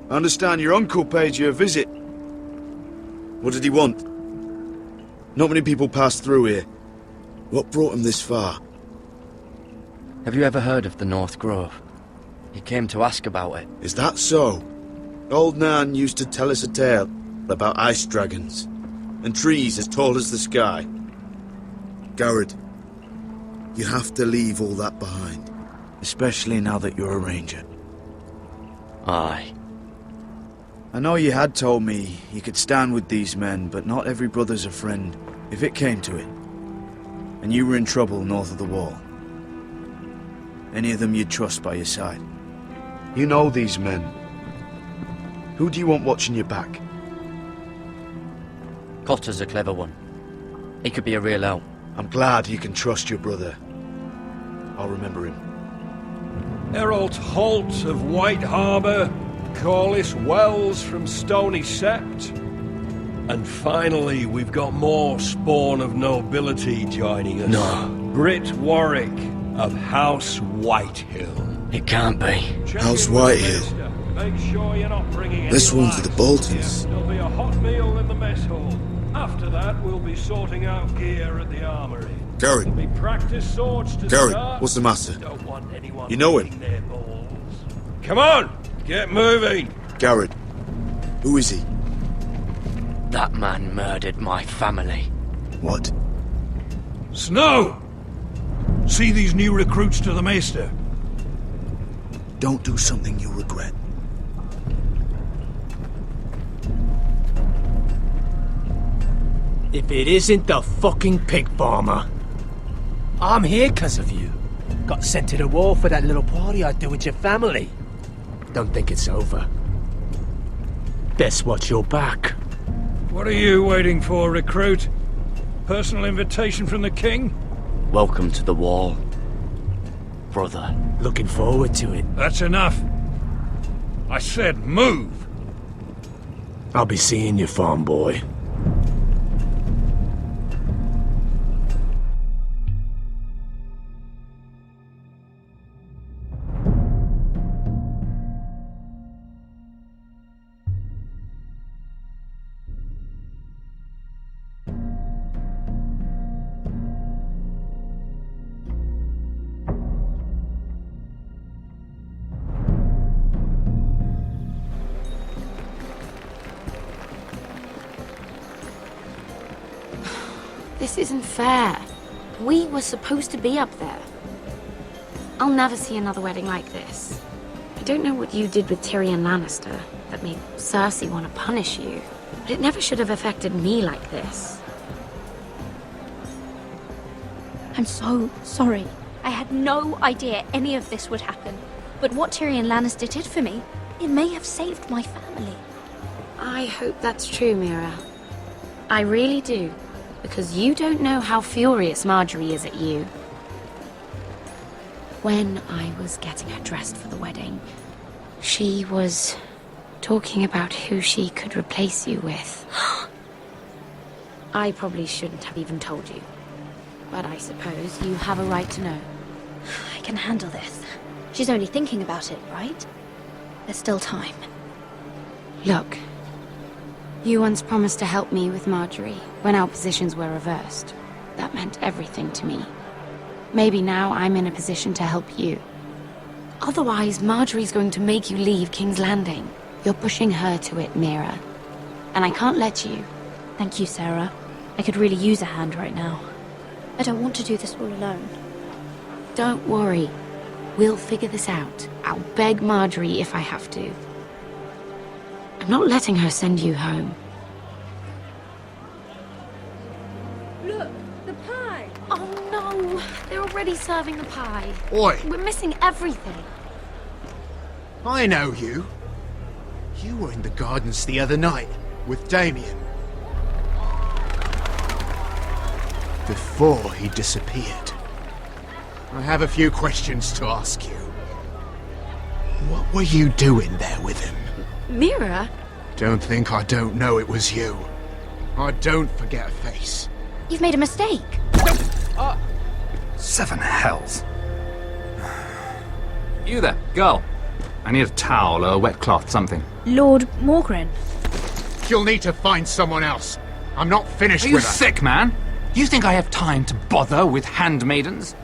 I understand your uncle paid you a visit. What did he want? Not many people pass through here. What brought him this far? Have you ever heard of the North Grove? He came to ask about it. Is that so? Old Nan used to tell us a tale about ice dragons and trees as tall as the sky. Garrett, you have to leave all that behind. Especially now that you're a ranger. Aye. I know you had told me you could stand with these men, but not every brother's a friend, if it came to it. And you were in trouble north of the wall. Any of them you'd trust by your side. You know these men. Who do you want watching your back? Cotter's a clever one. He could be a real help. I'm glad you can trust your brother. I'll remember him. Errol Holt of White Harbour, Corliss Wells from Stony Sept. And finally, we've got more spawn of nobility joining us. No. Britt Warwick of House Whitehill. It can't be. House Whitehill. Make sure you're not bringing This any one's to the Boltons. There'll be a hot meal in the mess hall. After that, we'll be sorting out gear at the armory. Garrett. There'll be practice swords to Garrett, start. what's the matter? Don't want anyone You know him? eating their balls. Come on, get moving. Garrett. Who is he? That man murdered my family. What? Snow! See these new recruits to the Maester? Don't do something you'll regret. If it isn't the fucking pig farmer. I'm here 'cause of you. Got sent to the war for that little party I do with your family. Don't think it's over. Best watch your back. What are you waiting for, recruit? Personal invitation from the king? Welcome to the wall, brother. Looking forward to it. That's enough. I said move. I'll be seeing you, farm boy. This isn't fair. We were supposed to be up there. I'll never see another wedding like this. I don't know what you did with Tyrion Lannister that made Cersei want to punish you, but it never should have affected me like this. I'm so sorry. I had no idea any of this would happen. But what Tyrion Lannister did for me, it may have saved my family. I hope that's true, Mira. I really do. Because you don't know how furious Marjorie is at you. When I was getting her dressed for the wedding, she was talking about who she could replace you with. I probably shouldn't have even told you. But I suppose you have a right to know. I can handle this. She's only thinking about it, right? There's still time. Look. You once promised to help me with Marjorie when our positions were reversed. That meant everything to me. Maybe now I'm in a position to help you. Otherwise, Marjorie's going to make you leave King's Landing. You're pushing her to it, Mira. And I can't let you. Thank you, Sarah. I could really use a hand right now. I don't want to do this all alone. Don't worry. We'll figure this out. I'll beg Marjorie if I have to. I'm not letting her send you home. Look, the pie! Oh no! They're already serving the pie. Oi! We're missing everything. I know you. You were in the gardens the other night with Damien. Before he disappeared. I have a few questions to ask you. What were you doing there with him? Mira? Don't think I don't know it was you. I don't forget a face. You've made a mistake. Seven hells. You there, girl. I need a towel or a wet cloth, something. Lord Morgren. You'll need to find someone else. I'm not finished Are you with her. sick, man? You think I have time to bother with handmaidens?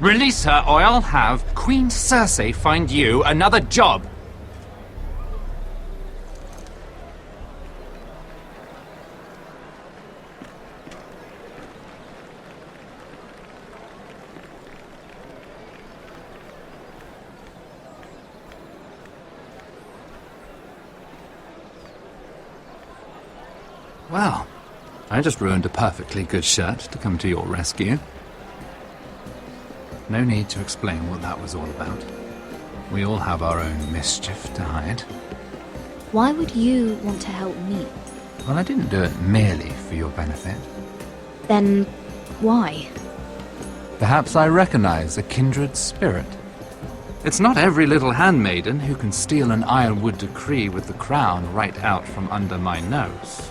Release her, or I'll have Queen Cersei find you another job. Well, I just ruined a perfectly good shirt to come to your rescue. No need to explain what that was all about. We all have our own mischief to hide. Why would you want to help me? Well, I didn't do it merely for your benefit. Then why? Perhaps I recognize a kindred spirit. It's not every little handmaiden who can steal an ironwood decree with the crown right out from under my nose.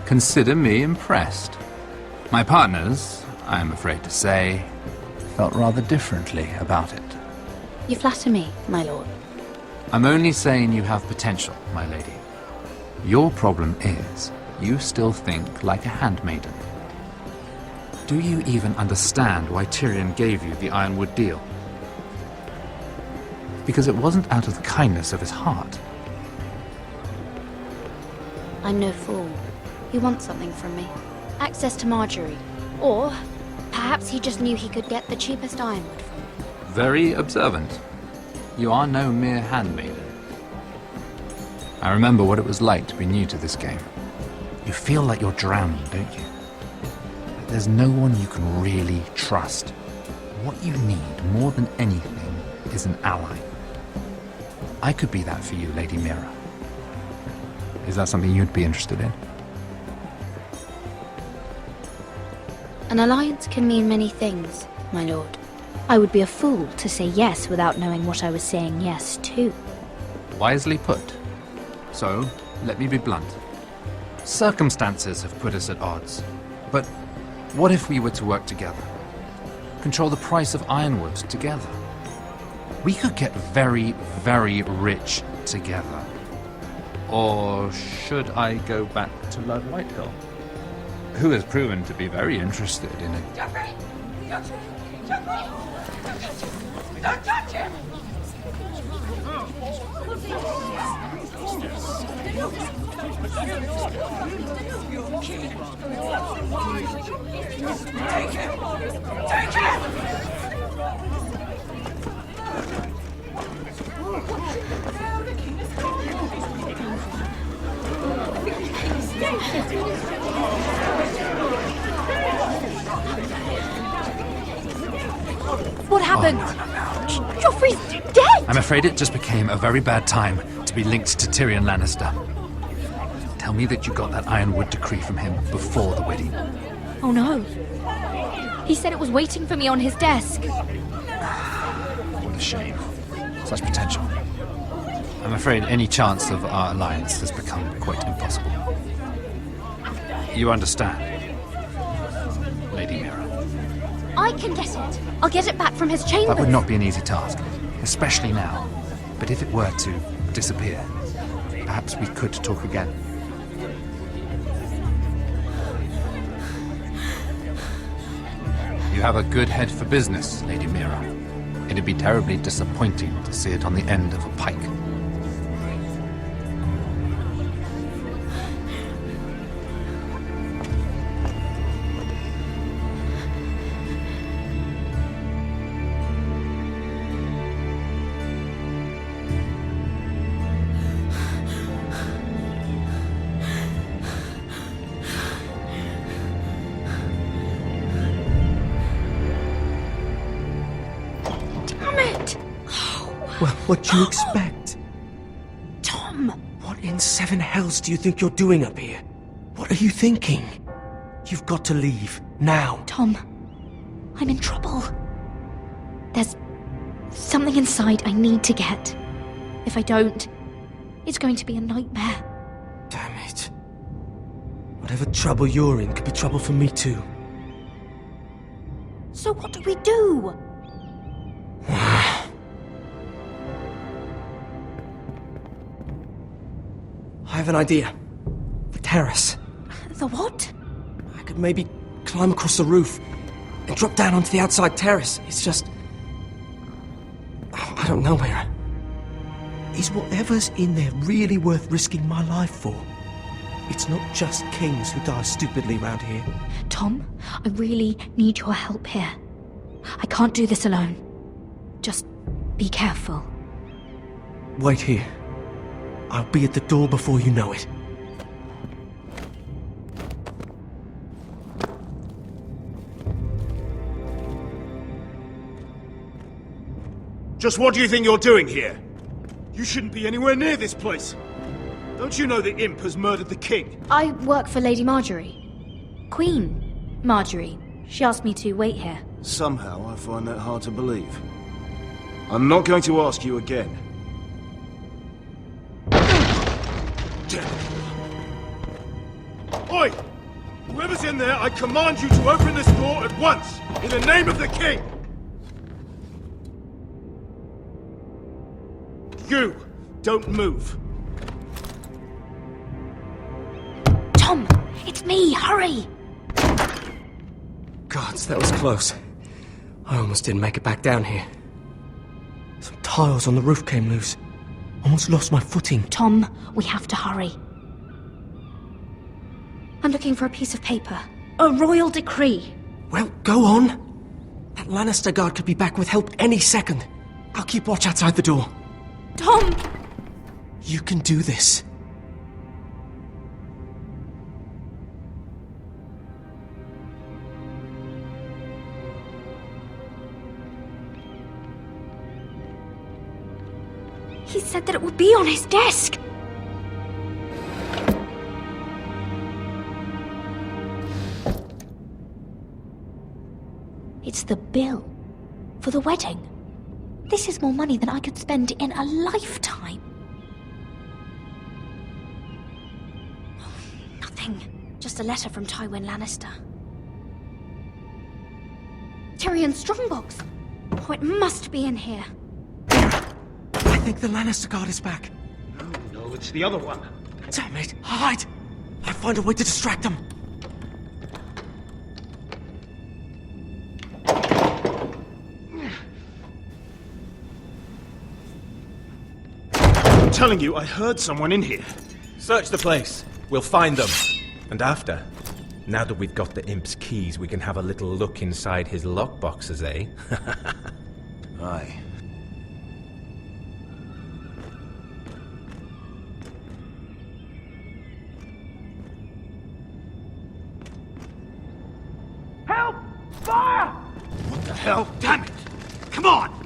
Consider me impressed. My partners, I am afraid to say, felt rather differently about it. You flatter me, my lord. I'm only saying you have potential, my lady. Your problem is, you still think like a handmaiden. Do you even understand why Tyrion gave you the ironwood deal? Because it wasn't out of the kindness of his heart. I'm no fool. He wants something from me. Access to Marjorie. Or perhaps he just knew he could get the cheapest ironwood from me. Very observant. You are no mere handmaiden. I remember what it was like to be new to this game. You feel like you're drowning, don't you? Like there's no one you can really trust. What you need, more than anything, is an ally. I could be that for you, Lady Mira. Is that something you'd be interested in? An alliance can mean many things, my lord. I would be a fool to say yes without knowing what I was saying yes to. Wisely put. So, let me be blunt. Circumstances have put us at odds. But what if we were to work together? Control the price of ironwood together? We could get very, very rich together. Or should I go back to Lord Whitehill, who has proven to be very interested in it? Jeffrey! Jeffrey! Don't touch him! Take him! Take him! What happened? Oh, no. Joffrey's dead! I'm afraid it just became a very bad time to be linked to Tyrion Lannister. Tell me that you got that ironwood decree from him before the wedding. Oh no. He said it was waiting for me on his desk. What a shame. Such potential. I'm afraid any chance of our alliance has become quite impossible. You understand, Lady Mira? I can get it. I'll get it back from his chambers. That would not be an easy task, especially now. But if it were to disappear, perhaps we could talk again. You have a good head for business, Lady Mira. It'd be terribly disappointing to see it on the end of a pike. Well, what do you expect? Tom! What in seven hells do you think you're doing up here? What are you thinking? You've got to leave, now. Tom, I'm in trouble. There's something inside I need to get. If I don't, it's going to be a nightmare. Damn it. Whatever trouble you're in could be trouble for me too. So what do we do? I have an idea. The terrace. The what? I could maybe climb across the roof and drop down onto the outside terrace. It's just... I don't know, Mira. Is whatever's in there really worth risking my life for? It's not just kings who die stupidly around here. Tom, I really need your help here. I can't do this alone. Just be careful. Wait here. I'll be at the door before you know it. Just what do you think you're doing here? You shouldn't be anywhere near this place. Don't you know the imp has murdered the king? I work for Lady Marjorie. Queen Marjorie. She asked me to wait here. Somehow I find that hard to believe. I'm not going to ask you again. Oi! Whoever's in there, I command you to open this door at once, in the name of the king! You, don't move. Tom, it's me, hurry! Gods, that was close. I almost didn't make it back down here. Some tiles on the roof came loose. Almost lost my footing. Tom, we have to hurry. I'm looking for a piece of paper. A royal decree. Well, go on. That Lannister guard could be back with help any second. I'll keep watch outside the door. Tom! You can do this. He said that it would be on his desk. It's the bill for the wedding. This is more money than I could spend in a lifetime. Nothing. Just a letter from Tywin Lannister. Tyrion's strongbox. Oh, it must be in here. I think the Lannister guard is back. No, it's the other one. Damn it! Hide! I'll find a way to distract them. I'm telling you, I heard someone in here. Search the place. We'll find them. And after, now that we've got the imp's keys, we can have a little look inside his lockboxes, eh? Aye. Help! Fire! What the hell? Damn it! Come on!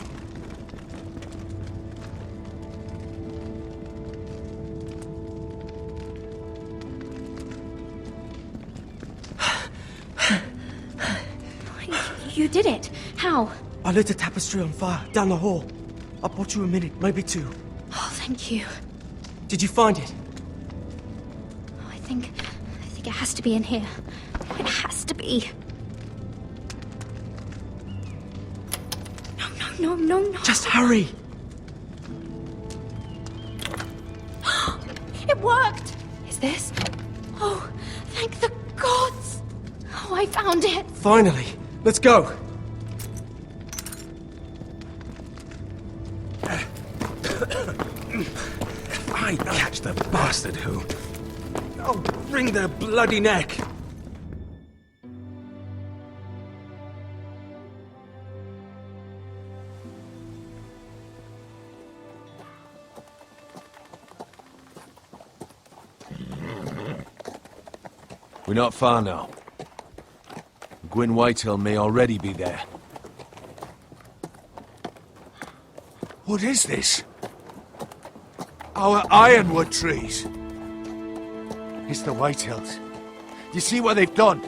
You did it. How? I lit a tapestry on fire down the hall. I bought you a minute, maybe two. Oh, thank you. Did you find it? I think it has to be in here. It has to be. No. Just hurry. It worked. Is this? Oh, thank the gods. Oh, I found it. Finally. Let's go. I catch the bastard who... I'll wring their bloody neck! We're not far now. Gwyn Whitehill may already be there. What is this? Our ironwood trees. It's the Whitehills. You see what they've done?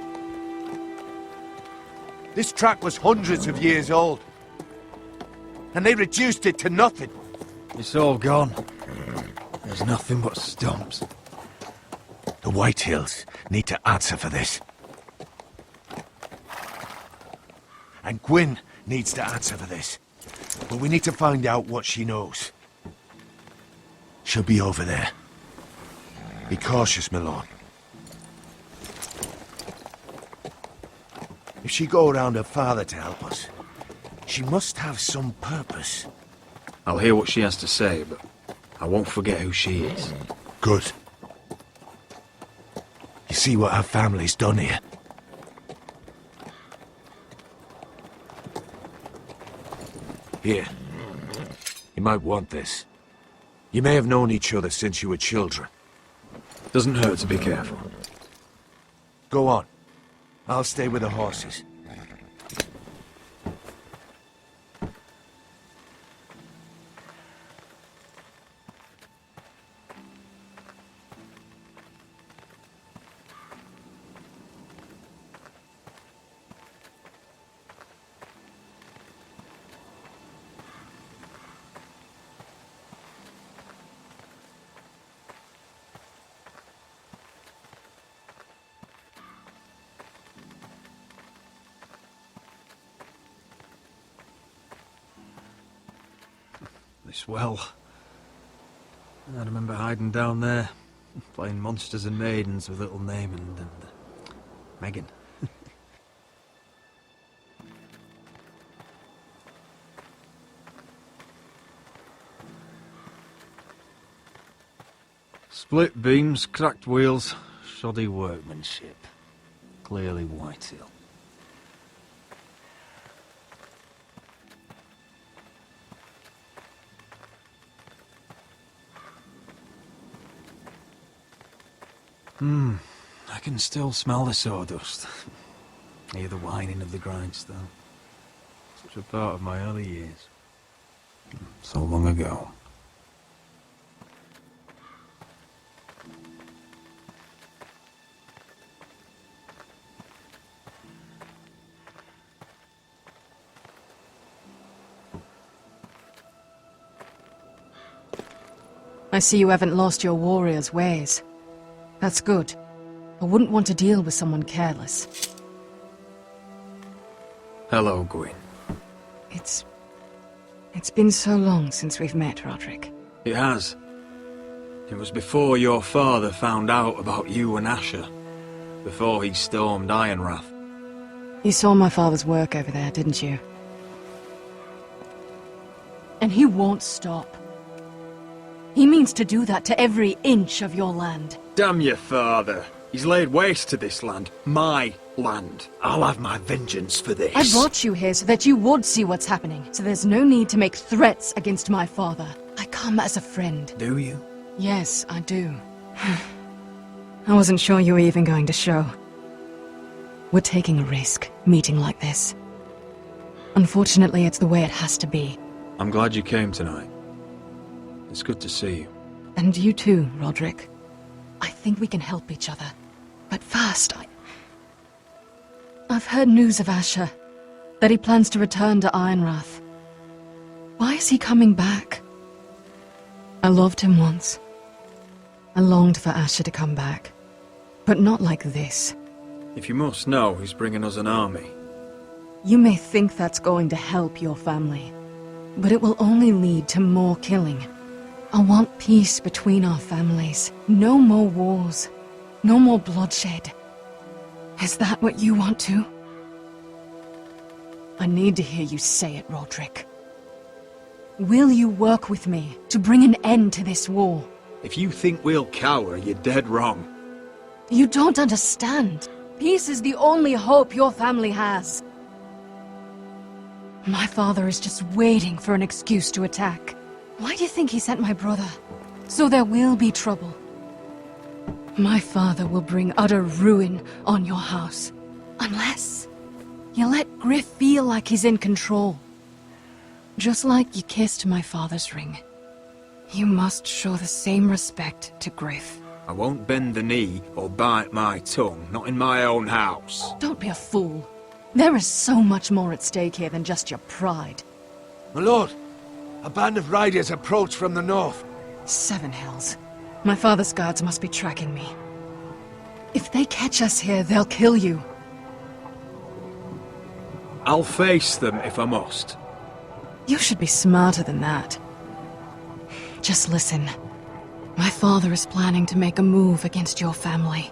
This track was hundreds of years old. And they reduced it to nothing. It's all gone. There's nothing but stumps. The Whitehills need to answer for this. And Gwyn needs to answer for this. But we need to find out what she knows. She'll be over there. Be cautious, Malone. If she go around her father to help us, she must have some purpose. I'll hear what she has to say, but I won't forget who she is. Good. You see what our family's done here? Here. You might want this. You may have known each other since you were children. Doesn't hurt to be careful. Go on. I'll stay with the horses. This well. I remember hiding down there, playing monsters and maidens with little Naaman and Megan. Split beams, cracked wheels, shoddy workmanship. Clearly Whitehill. I can still smell the sawdust. Hear the whining of the grindstone. Such a part of my early years. So long ago. I see you haven't lost your warrior's ways. That's good. I wouldn't want to deal with someone careless. Hello, Gwyn. It's been so long since we've met, Roderick. It has. It was before your father found out about you and Asher. Before he stormed Ironrath. You saw my father's work over there, didn't you? And he won't stop. He means to do that to every inch of your land. Damn your father. He's laid waste to this land. My land. I'll have my vengeance for this. I brought you here so that you would see what's happening. So there's no need to make threats against my father. I come as a friend. Do you? Yes, I do. I wasn't sure you were even going to show. We're taking a risk, meeting like this. Unfortunately, it's the way it has to be. I'm glad you came tonight. It's good to see you. And you too, Roderick. I think we can help each other. But first, I've heard news of Asher. That he plans to return to Ironrath. Why is he coming back? I loved him once. I longed for Asher to come back. But not like this. If you must know, he's bringing us an army. You may think that's going to help your family. But it will only lead to more killing. I want peace between our families. No more wars. No more bloodshed. Is that what you want too? I need to hear you say it, Roderick. Will you work with me to bring an end to this war? If you think we'll cower, you're dead wrong. You don't understand. Peace is the only hope your family has. My father is just waiting for an excuse to attack. Why do you think he sent my brother? So there will be trouble. My father will bring utter ruin on your house. Unless you let Griff feel like he's in control. Just like you kissed my father's ring. You must show the same respect to Griff. I won't bend the knee or bite my tongue, not in my own house. Don't be a fool. There is so much more at stake here than just your pride. My lord, a band of riders approach from the north. 7 Hells. My father's guards must be tracking me. If they catch us here, they'll kill you. I'll face them if I must. You should be smarter than that. Just listen. My father is planning to make a move against your family.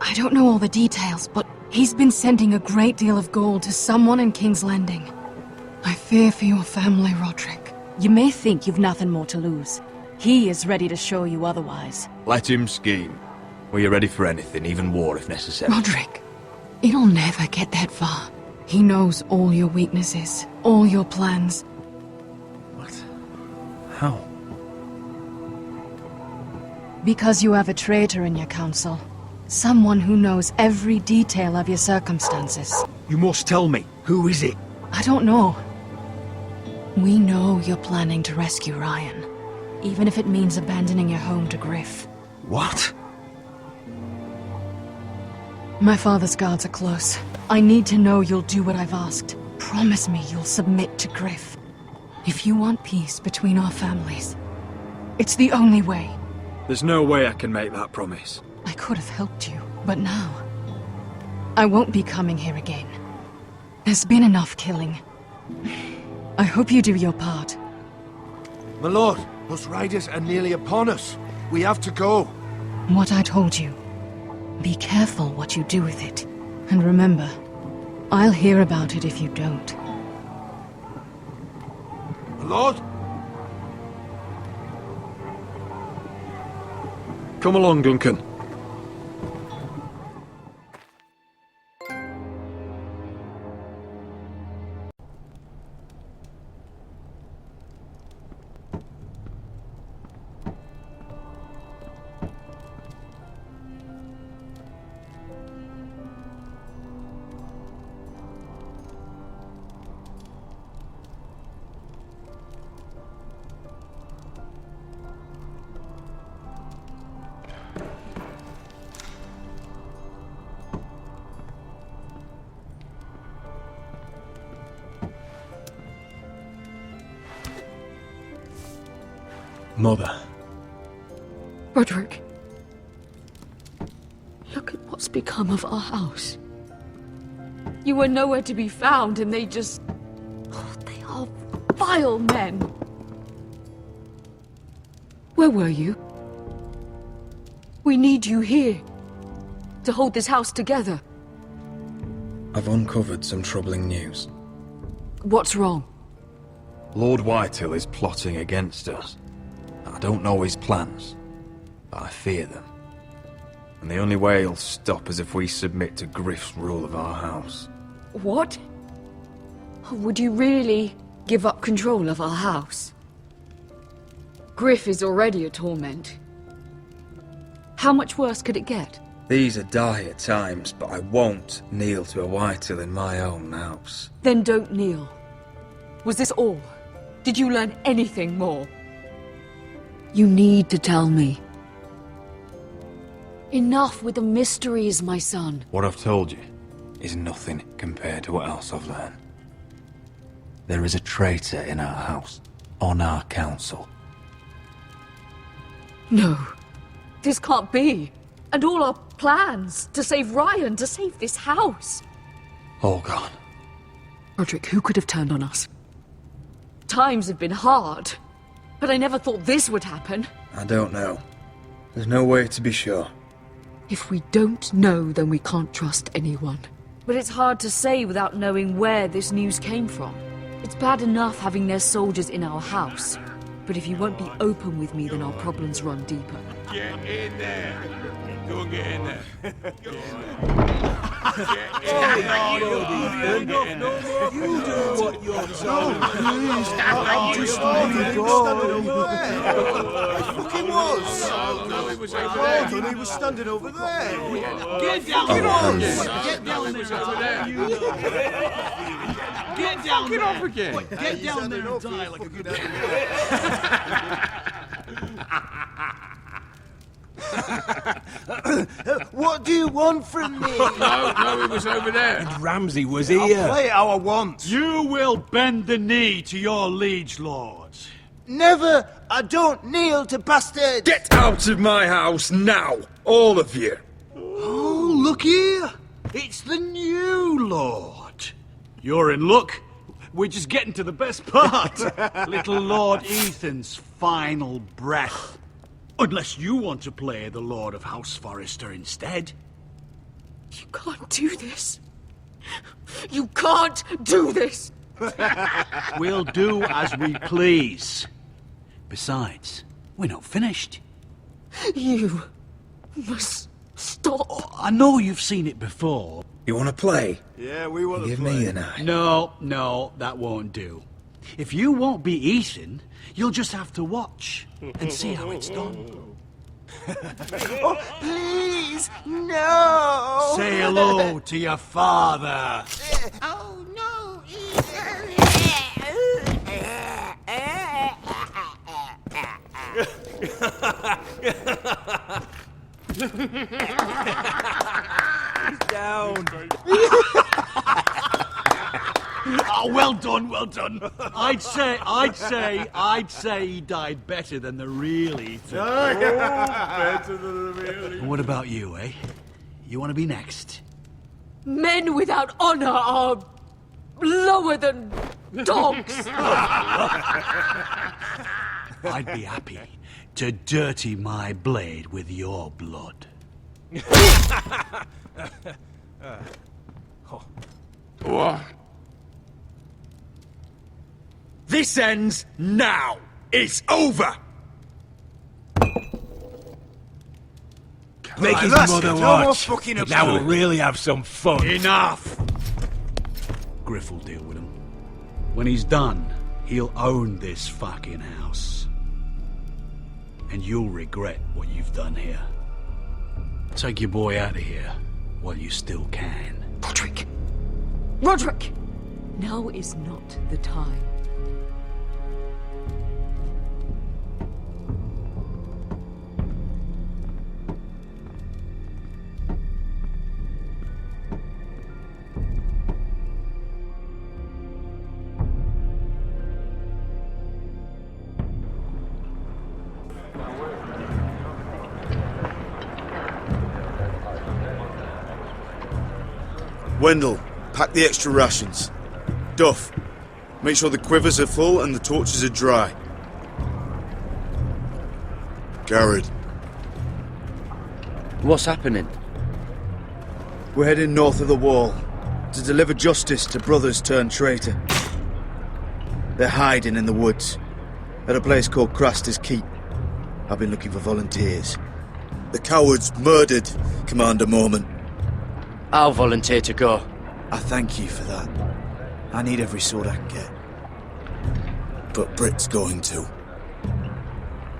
I don't know all the details, but he's been sending a great deal of gold to someone in King's Landing. I fear for your family, Roderick. You may think you've nothing more to lose. He is ready to show you otherwise. Let him scheme. We're ready for anything, even war if necessary. Roderick, it'll never get that far. He knows all your weaknesses, all your plans. What? How? Because you have a traitor in your council. Someone who knows every detail of your circumstances. You must tell me. Who is it? I don't know. We know you're planning to rescue Ryan. Even if it means abandoning your home to Griff. What? My father's guards are close. I need to know you'll do what I've asked. Promise me you'll submit to Griff. If you want peace between our families, it's the only way. There's no way I can make that promise. I could have helped you, but now... I won't be coming here again. There's been enough killing. I hope you do your part. My lord, those riders are nearly upon us. We have to go. What I told you. Be careful what you do with it. And remember, I'll hear about it if you don't. My lord? Come along, Duncan. Mother. Roderick. Look at what's become of our house. You were nowhere to be found and they just... Oh, they are vile men. Where were you? We need you here. To hold this house together. I've uncovered some troubling news. What's wrong? Lord Whitehill is plotting against us. I don't know his plans, but I fear them. And the only way he'll stop is if we submit to Griff's rule of our house. What? Would you really give up control of our house? Griff is already a torment. How much worse could it get? These are dire times, but I won't kneel to a Whitehill in my own house. Then don't kneel. Was this all? Did you learn anything more? You need to tell me. Enough with the mysteries, my son. What I've told you is nothing compared to what else I've learned. There is a traitor in our house, on our council. No, this can't be. And all our plans to save Ryan, to save this house. All gone. Roderick, who could have turned on us? Times have been hard, but I never thought this would happen. I don't know. There's no way to be sure. If we don't know, then we can't trust anyone. But it's hard to say without knowing where this news came from. It's bad enough having their soldiers in our house. But if you won't be open with me, then our problems run deeper. Get in there. Go get in there. Get in there. You do what you're told. I'm just standing over there. He fucking was. No, he was over Hold there. on, he was standing over there. Get down there. Get down there. Get down there. Off again. Get down there and die like a good What do you want from me? No, he was over there. And Ramsay was I'll here. play it how I want. You will bend the knee to your liege lord. Never! I don't kneel to bastards! Get out of my house now, all of you! Oh, look here! It's the new lord. You're in luck. We're just getting to the best part. Little Lord Ethan's final breath. Unless you want to play the Lord of House Forrester instead. You can't do this. You can't do this. We'll do as we please. Besides, we're not finished. You must stop. Oh, I know you've seen it before. You want to play? Yeah, we want to Give play. me an eye. No, that won't do. If you won't be Ethan, you'll just have to watch and see how it's done. Oh, please, no! Say hello to your father. Oh, no! Down. Oh, well done, well done. I'd say he died better than the real Ethan. Better than the real. What about you, eh? You want to be next? Men without honor are lower than dogs. I'd be happy to dirty my blade with your blood. What? This ends now! It's over! Make his that's mother it. No more watch. fucking Now about we'll it. really have some fun. Enough! Griff will deal with him. When he's done, he'll own this fucking house. And you'll regret what you've done here. Take your boy out of here while you still can. Roderick! Roderick! Now is not the time. Wendell, pack the extra rations. Duff, make sure the quivers are full and the torches are dry. Garrett. What's happening? We're heading north of the wall to deliver justice to brothers turned traitor. They're hiding in the woods at a place called Craster's Keep. I've been looking for volunteers. The cowards murdered Commander Mormon. I'll volunteer to go. I thank you for that. I need every sword I can get. But Britt's going to.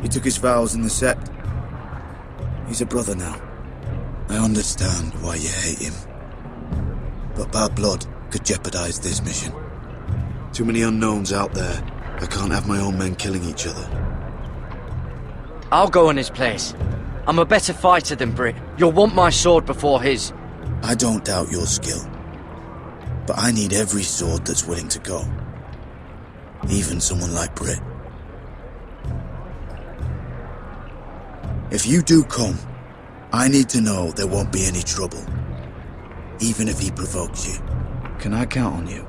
He took his vows in the sect. He's a brother now. I understand why you hate him. But bad blood could jeopardize this mission. Too many unknowns out there. I can't have my own men killing each other. I'll go in his place. I'm a better fighter than Britt. You'll want my sword before his. I don't doubt your skill. But I need every sword that's willing to go. Even someone like Britt. If you do come, I need to know there won't be any trouble. Even if he provokes you. Can I count on you?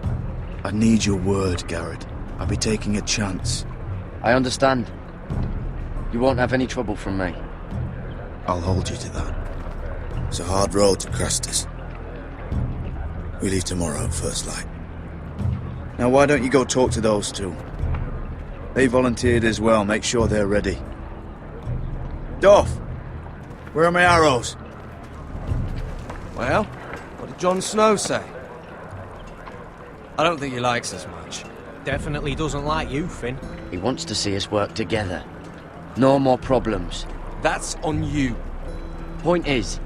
I need your word, Garrett. I'll be taking a chance. I understand. You won't have any trouble from me. I'll hold you to that. It's a hard road to Craster's. We leave tomorrow at first light. Now why don't you go talk to those two? They volunteered as well. Make sure they're ready. Doff! Where are my arrows? Well, what did Jon Snow say? I don't think he likes us much. Definitely doesn't like you, Finn. He wants to see us work together. No more problems. That's on you. Point is,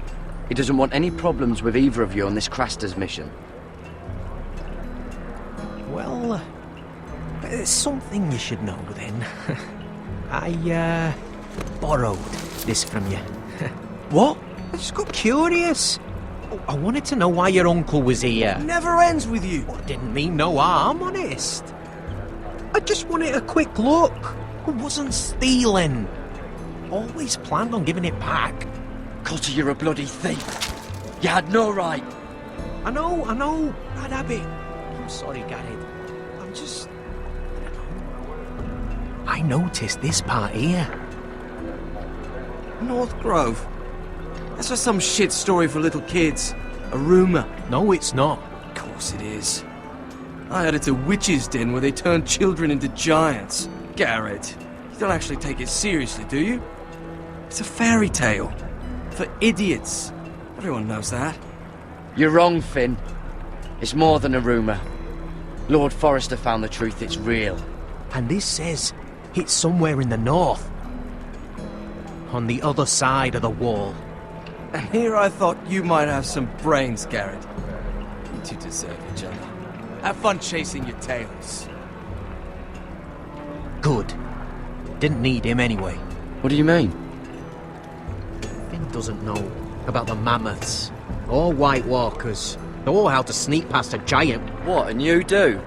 he doesn't want any problems with either of you on this Craster's mission. Well, there's something you should know then. I, borrowed this from you. What? I just got curious. I wanted to know why your uncle was here. Never ends with you. I didn't mean no harm, honest. I just wanted a quick look. I wasn't stealing. Always planned on giving it back. Cotter, you're a bloody thief. You had no right. I know. I'd have it. I'm sorry, Garrett. I'm just... I noticed this part here. North Grove? That's just some shit story for little kids. A rumour. No, it's not. Of course it is. I heard it's a witch's den where they turn children into giants. Garrett, you don't actually take it seriously, do you? It's a fairy tale. For idiots. Everyone knows that. You're wrong, Finn. It's more than a rumour. Lord Forrester found the truth, it's real. And this says it's somewhere in the north. On the other side of the wall. And here I thought you might have some brains, Garrett. You two deserve each other. Have fun chasing your tails. Good. Didn't need him anyway. What do you mean? Finn doesn't know about the mammoths or White Walkers or how to sneak past a giant. What, and you do?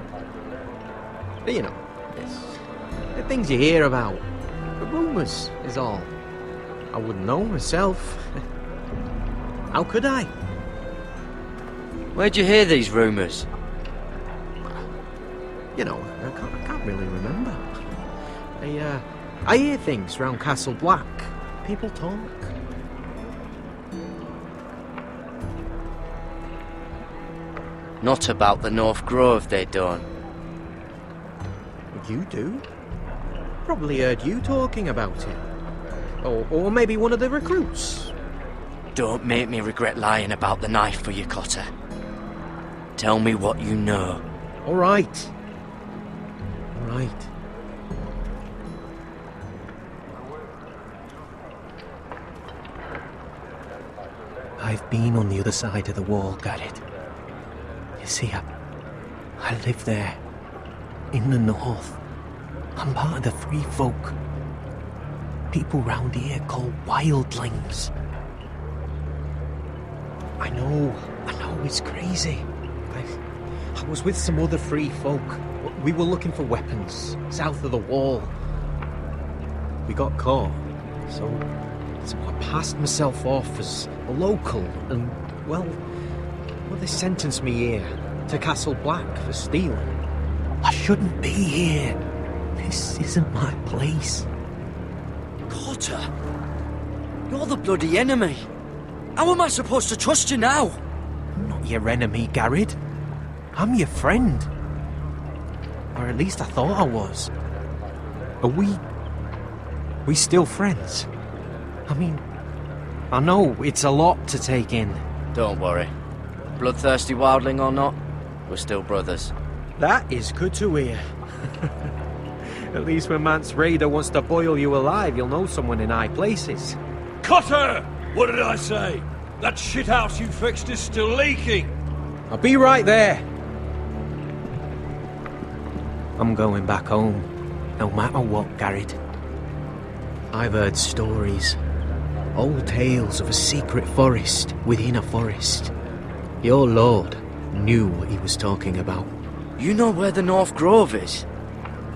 You know, the things you hear about. The rumours is all. I wouldn't know myself. How could I? Where'd you hear these rumours? You know, I can't really remember. I hear things round Castle Black. People talk. Not about the North Grove, they don't. You do? Probably heard you talking about it. Or maybe one of the recruits. Don't make me regret lying about the knife for you, Cotter. Tell me what you know. All right. All right. I've been on the other side of the wall, Garrett. You see, I live there. In the north. I'm part of the free folk. People round here call wildlings. I know, it's crazy. I was with some other free folk. We were looking for weapons, south of the wall. We got caught, so I passed myself off as a local, and, well, they sentenced me here, to Castle Black for stealing. I shouldn't be here. This isn't my place. Cotter, you're the bloody enemy. How am I supposed to trust you now? I'm not your enemy, Garrett. I'm your friend. Or at least I thought I was. Are we still friends? I mean, I know it's a lot to take in. Don't worry. Bloodthirsty wildling or not, we're still brothers. That is good to hear. At least when Mance Raider wants to boil you alive, you'll know someone in high places. Cotter! What did I say? That shithouse you fixed is still leaking! I'll be right there. I'm going back home, no matter what, Garrett. I've heard stories. Old tales of a secret forest within a forest. Your lord knew what he was talking about. You know where the North Grove is?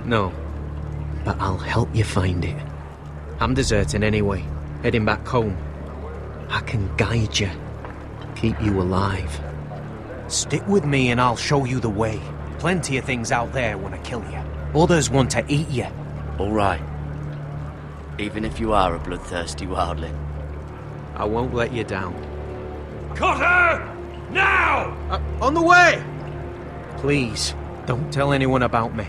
No, but I'll help you find it. I'm deserting anyway, heading back home. I can guide you, keep you alive. Stick with me and I'll show you the way. Plenty of things out there want to kill you. Others want to eat you. All right. Even if you are a bloodthirsty wildling. I won't let you down. Cotter! Now! On the way! Please, don't tell anyone about me.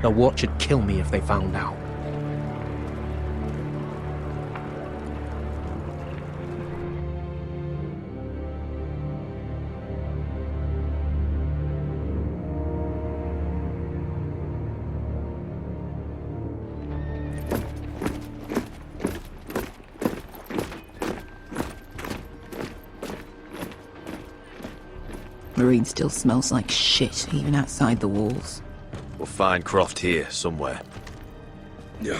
The Watch would kill me if they found out. Marine still smells like shit, even outside the walls. We'll find Croft here, somewhere. Yeah.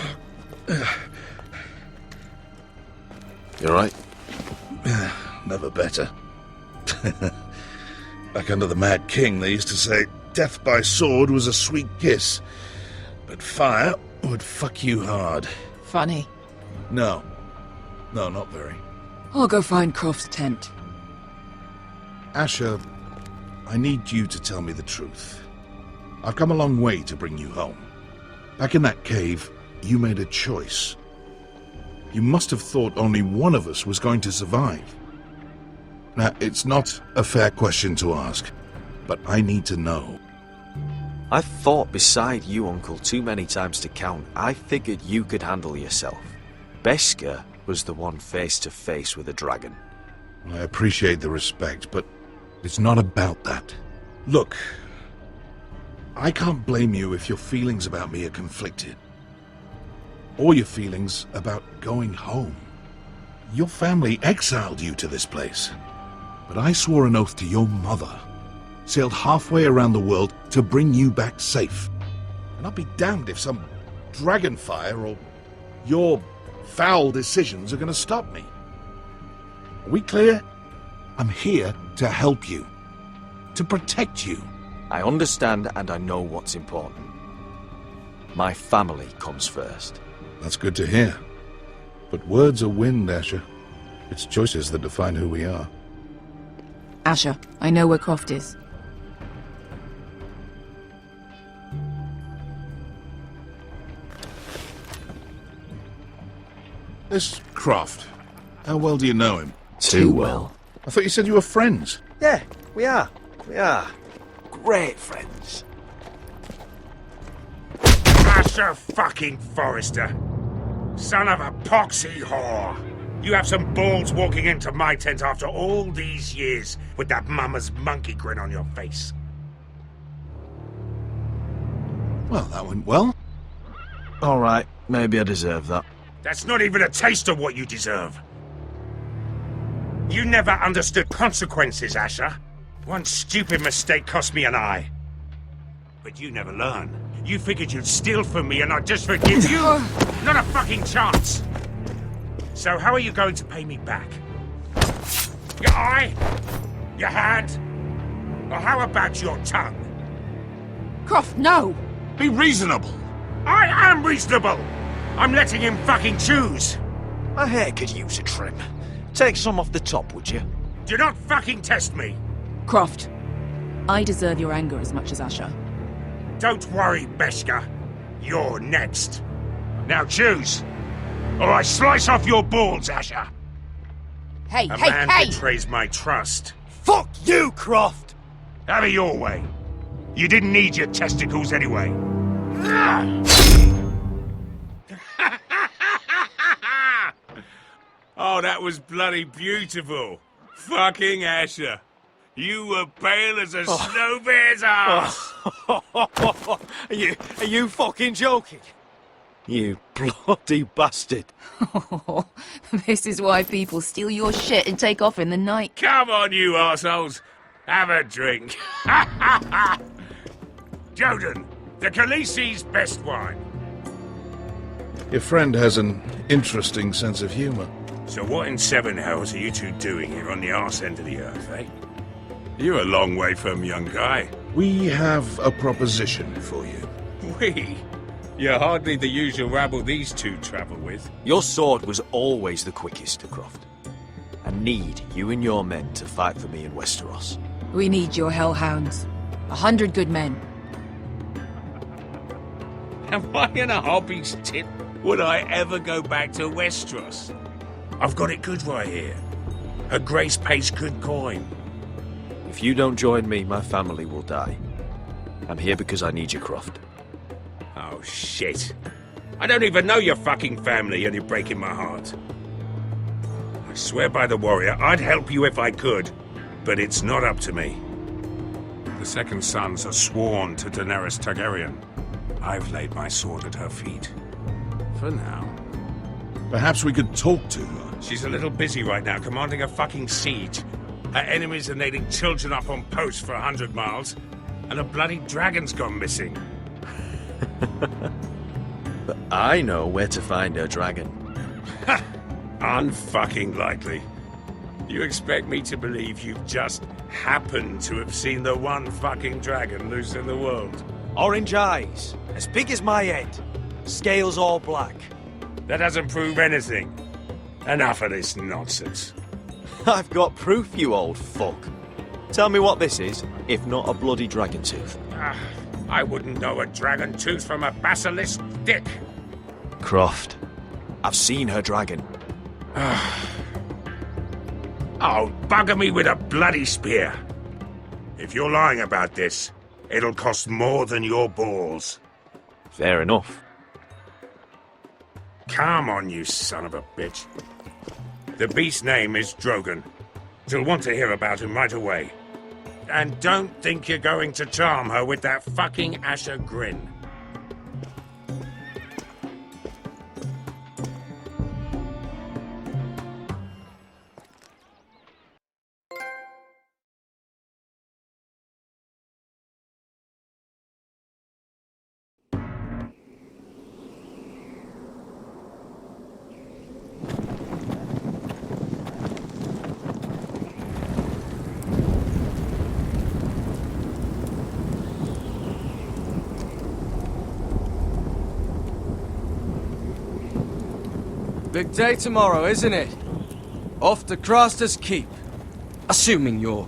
You alright? Never better. Back under the Mad King, they used to say death by sword was a sweet kiss, but fire would fuck you hard. Funny. No. No, not very. I'll go find Croft's tent. Asher, I need you to tell me the truth. I've come a long way to bring you home. Back in that cave, you made a choice. You must have thought only one of us was going to survive. Now, it's not a fair question to ask, but I need to know. I've fought beside you, Uncle, too many times to count. I figured you could handle yourself. Beskar was the one face to face with a dragon. I appreciate the respect, but it's not about that. Look, I can't blame you if your feelings about me are conflicted. Or your feelings about going home. Your family exiled you to this place. But I swore an oath to your mother. Sailed halfway around the world to bring you back safe. And I'll be damned if some dragonfire or your foul decisions are going to stop me. Are we clear? I'm here to help you. To protect you. I understand and I know what's important. My family comes first. That's good to hear. But words are wind, Asher. It's choices that define who we are. Asher, I know where Croft is. This Croft, how well do you know him? Too well. I thought you said you were friends. Yeah, we are. We are. Great friends. Asher fucking Forrester. Son of a poxy whore. You have some balls walking into my tent after all these years with that mama's monkey grin on your face. Well, that went well. Alright, maybe I deserve that. That's not even a taste of what you deserve. You never understood consequences, Asher. One stupid mistake cost me an eye. But you never learn. You figured you'd steal from me and I'd just forgive you? Not a fucking chance! So how are you going to pay me back? Your eye? Your hand? Or how about your tongue? Croft, no! Be reasonable! I am reasonable! I'm letting him fucking choose! My hair could use a trim. Take some off the top, would you? Do not fucking test me! Croft, I deserve your anger as much as Asher. Don't worry, Beskar. You're next. Now choose, or I slice off your balls, Asher. Hey, A man betrays my trust. Fuck you, Croft! Have it your way. You didn't need your testicles anyway. Oh, that was bloody beautiful. Fucking Asher. You were pale as a snow bear's ass. Are you fucking joking? You bloody bastard. This is why people steal your shit and take off in the night. Come on, you arseholes. Have a drink. Joden, the Khaleesi's best wine. Your friend has an interesting sense of humor. So what in seven hells are you two doing here on the arse end of the earth, eh? You're a long way from, young guy. We have a proposition for you. We? You're hardly the usual rabble these two travel with. Your sword was always the quickest, Croft. I need you and your men to fight for me in Westeros. We need your hellhounds. 100 good men. Am I in a hobby's tip? Would I ever go back to Westeros? I've got it good right here. Her Grace pays good coin. If you don't join me, my family will die. I'm here because I need you, Croft. Oh, shit. I don't even know your fucking family and you're breaking my heart. I swear by the warrior, I'd help you if I could, but it's not up to me. The second sons are sworn to Daenerys Targaryen. I've laid my sword at her feet. For now. Perhaps we could talk to her. She's a little busy right now, commanding a fucking siege. Her enemies are nailing children up on posts for 100 miles, and a bloody dragon's gone missing. But I know where to find her dragon. Ha! Unfucking likely. You expect me to believe you've just happened to have seen the one fucking dragon loose in the world? Orange eyes, as big as my head. Scales all black. That doesn't prove anything. Enough of this nonsense. I've got proof, you old fuck. Tell me what this is, if not a bloody dragon tooth. I wouldn't know a dragon tooth from a basilisk dick. Croft, I've seen her dragon. Oh, bugger me with a bloody spear. If you're lying about this, it'll cost more than your balls. Fair enough. Come on, you son of a bitch. The beast's name is Drogon. She'll want to hear about him right away. And don't think you're going to charm her with that fucking Asher grin. Big day tomorrow, isn't it? Off to Craster's Keep. Assuming you're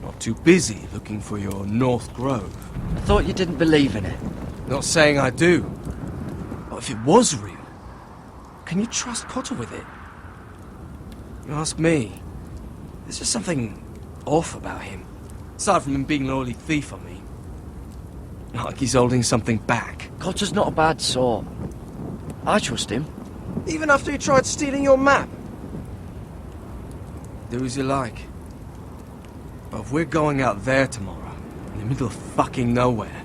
not too busy looking for your North Grove. I thought you didn't believe in it. Not saying I do. But if it was real, can you trust Cotter with it? You ask me, there's just something off about him. Aside from him being an early thief, I mean. Not like he's holding something back. Cotter's not a bad sort. I trust him. Even after he tried stealing your map? Do as you like. But if we're going out there tomorrow, in the middle of fucking nowhere,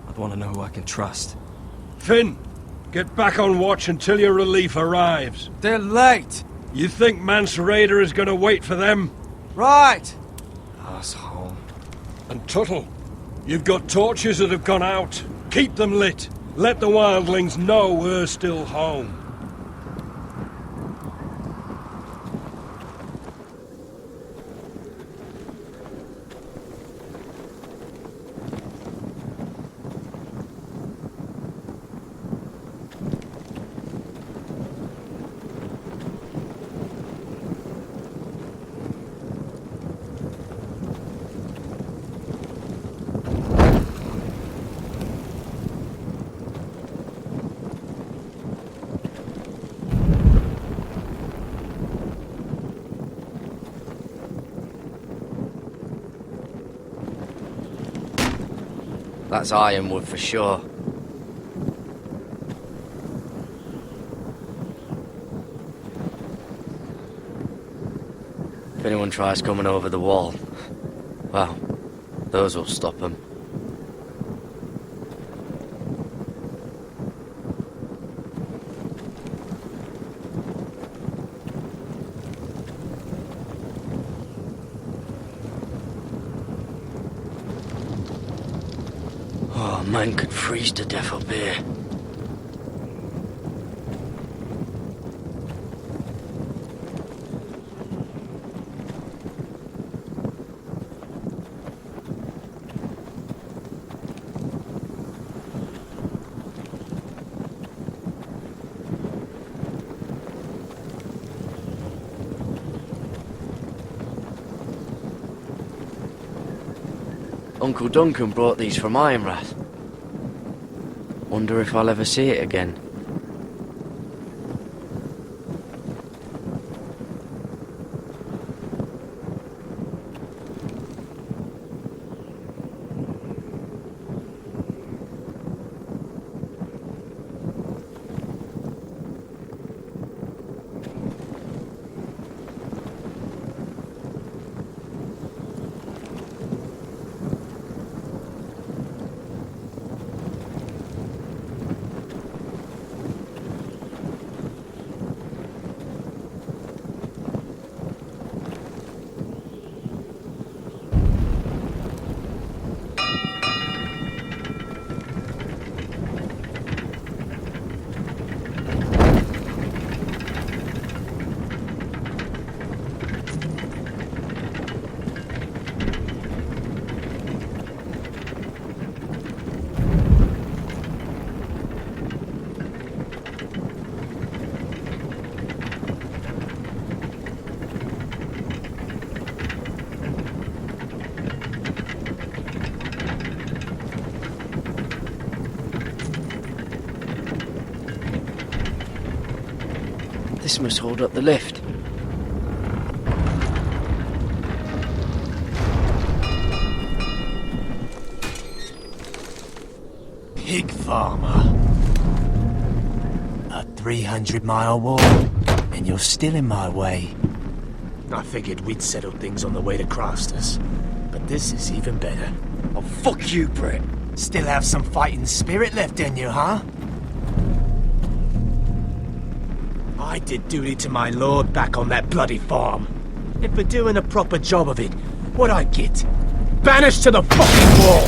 I'd want to know who I can trust. Finn, get back on watch until your relief arrives. They're late! You think Mance Rayder is going to wait for them? Right! Asshole. And Tuttle, you've got torches that have gone out. Keep them lit. Let the wildlings know we're still home. That's ironwood for sure. If anyone tries coming over the wall, well, those will stop them. Oh, man could freeze to death up here. Uncle Duncan brought these from Ironrath. Wonder if I'll ever see it again. This must hold up the lift. Pig farmer. A 300-mile walk, and you're still in my way. I figured we'd settled things on the way to Crosters, but this is even better. Oh, fuck you, Britt. Still have some fighting spirit left in you, huh? I did duty to my lord back on that bloody farm. And for doing a proper job of it, what'd I get? Banished to the fucking wall!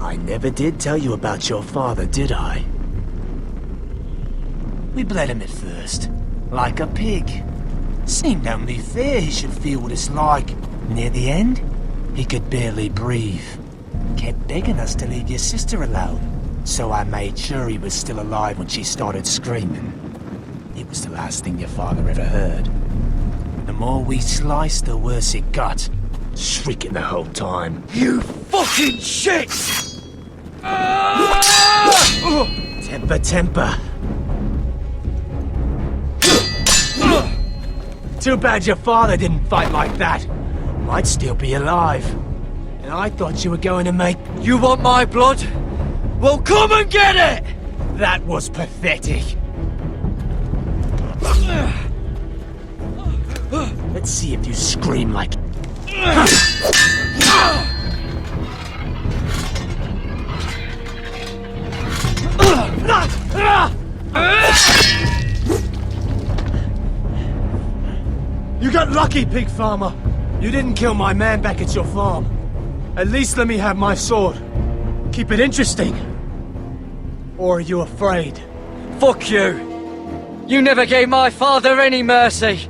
I never did tell you about your father, did I? We bled him at first, like a pig. Seemed only fair he should feel what it's like. Near the end, he could barely breathe. Kept begging us to leave your sister alone, so I made sure he was still alive when she started screaming. It was the last thing your father ever heard. The more we sliced, the worse it got. Shrieking the whole time. You fucking shit! Temper. Too bad your father didn't fight like that. Might still be alive. And I thought you were going to make... You want my blood? Well, come and get it! That was pathetic. Let's see if you scream like... You got lucky, pig farmer. You didn't kill my man back at your farm. At least let me have my sword. Keep it interesting. Or are you afraid? Fuck you! You never gave my father any mercy!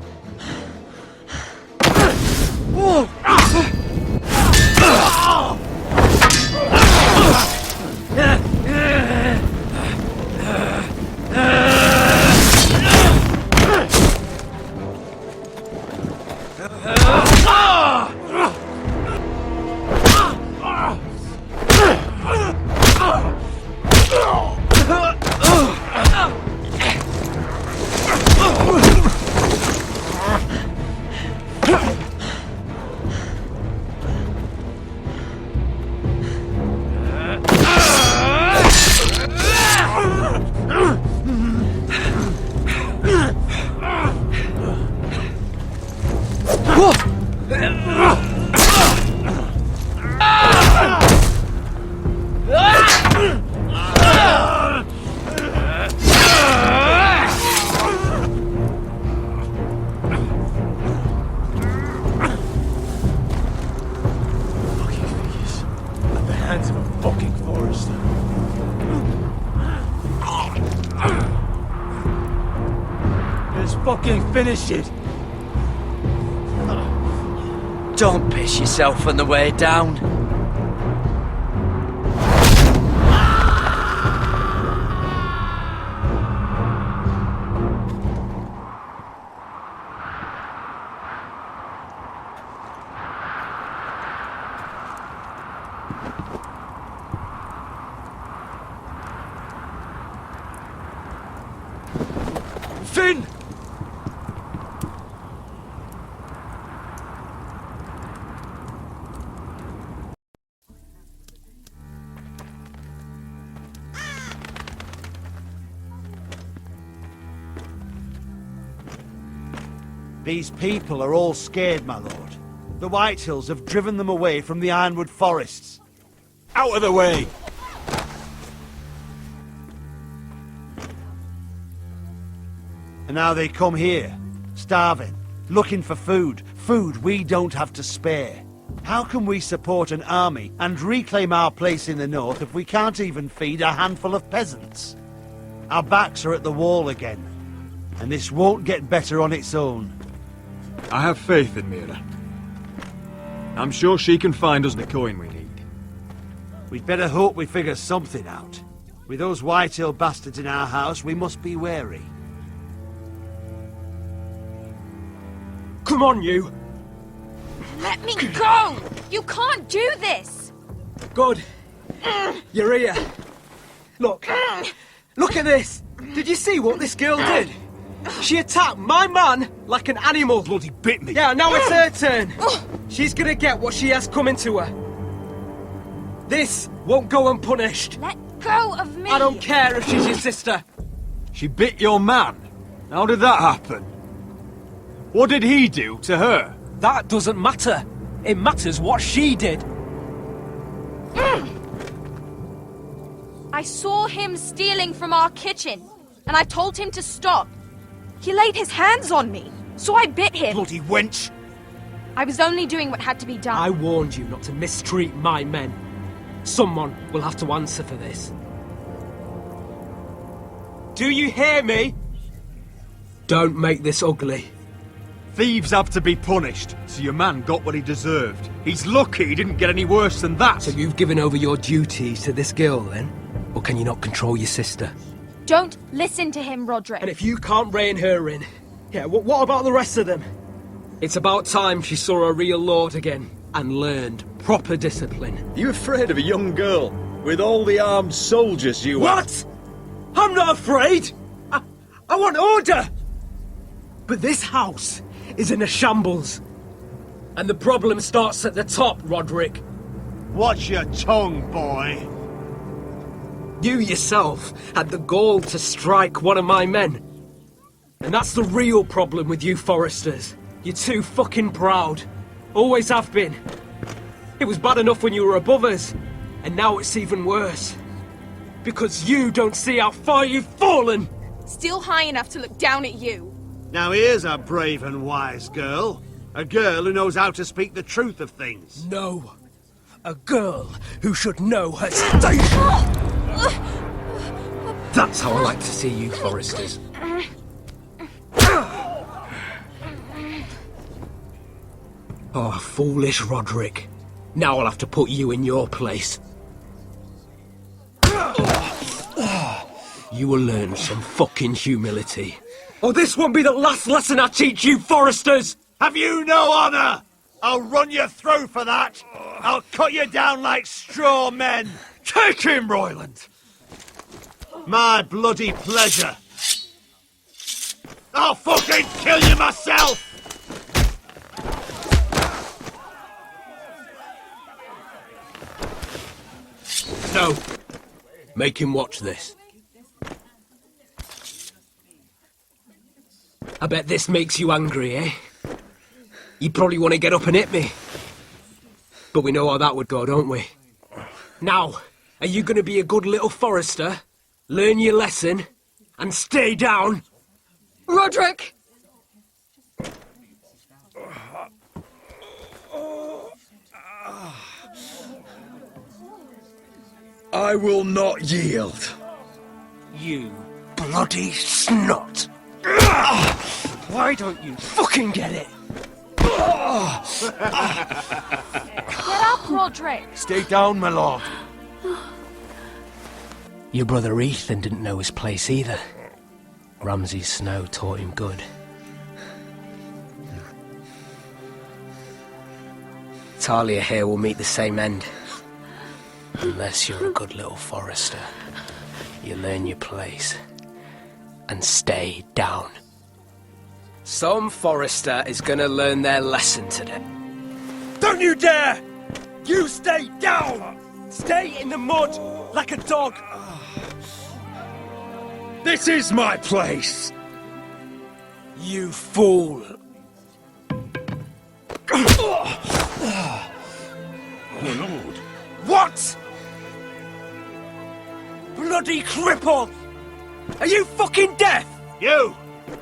Finish it. Don't piss yourself on the way down. Finn! These people are all scared, my lord. The Whitehills have driven them away from the Ironwood forests. Out of the way! And now they come here, starving, looking for food. Food we don't have to spare. How can we support an army and reclaim our place in the north if we can't even feed a handful of peasants? Our backs are at the wall again, and this won't get better on its own. I have faith in Mira. I'm sure she can find us the coin we need. We'd better hope we figure something out. With those Whitehill bastards in our house, we must be wary. Come on, you! Let me go! You can't do this! Good. You're here. Look. Look at this. Did you see what this girl did? She attacked my man like an animal. Bloody bit me. Yeah, now it's her turn. She's gonna get what she has coming to her. This won't go unpunished. Let go of me! I don't care if she's your sister. She bit your man. How did that happen? What did he do to her? That doesn't matter. It matters what she did. I saw him stealing from our kitchen, and I told him to stop. He laid his hands on me, so I bit him. Bloody wench! I was only doing what had to be done. I warned you not to mistreat my men. Someone will have to answer for this. Do you hear me? Don't make this ugly. Thieves have to be punished, so your man got what he deserved. He's lucky he didn't get any worse than that. So you've given over your duties to this girl, then? Or can you not control your sister? Don't listen to him, Roderick. And if you can't rein her in, yeah, what about the rest of them? It's about time she saw a real lord again and learned proper discipline. Are you afraid of a young girl with all the armed soldiers you have? What? I'm not afraid! I want order! But this house is in a shambles. And the problem starts at the top, Roderick. Watch your tongue, boy. You yourself had the gall to strike one of my men. And that's the real problem with you Forresters. You're too fucking proud. Always have been. It was bad enough when you were above us, and now it's even worse. Because you don't see how far you've fallen! Still high enough to look down at you. Now here's a brave and wise girl. A girl who knows how to speak the truth of things. No. A girl who should know her station! That's how I like to see you, Forresters. Oh, foolish Roderick. Now I'll have to put you in your place. You will learn some fucking humility. Or this won't be the last lesson I teach you, Forresters! Have you no honor? I'll run your throat for that. I'll cut you down like straw men. Take him, Royland! My bloody pleasure. I'll fucking kill you myself! No. Make him watch this. I bet this makes you angry, eh? You probably want to get up and hit me. But we know how that would go, don't we? Now, are you going to be a good little Forrester, learn your lesson, and stay down? Roderick! I will not yield. You bloody snot! Why don't you fucking get it? Get up, Roderick! Stay down, my lord. Your brother Ethan didn't know his place either. Ramsay's snow taught him good. Talia here will meet the same end. Unless you're a good little Forrester. You learn your place. And stay down. Some Forrester is gonna learn their lesson today. Don't you dare! You stay down! Stay in the mud like a dog! This is my place! You fool! My lord. What?! Bloody cripple! Are you fucking deaf?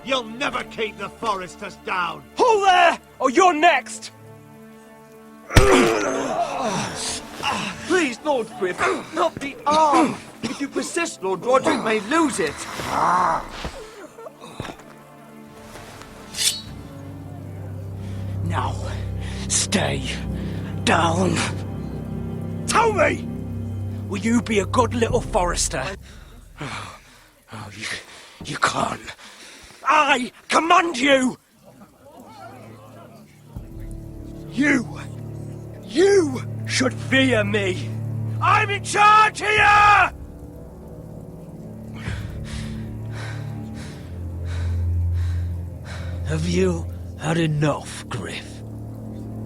You'll never keep the Forresters down. Hold there, or you're next! Please, Lord Griff, not the arm. If you persist, Lord Roderick may lose it. Now, stay down. Tell me! Will you be a good little Forrester? Oh, you can't. I command you! You should fear me. I'm in charge here! Have you had enough, Griff?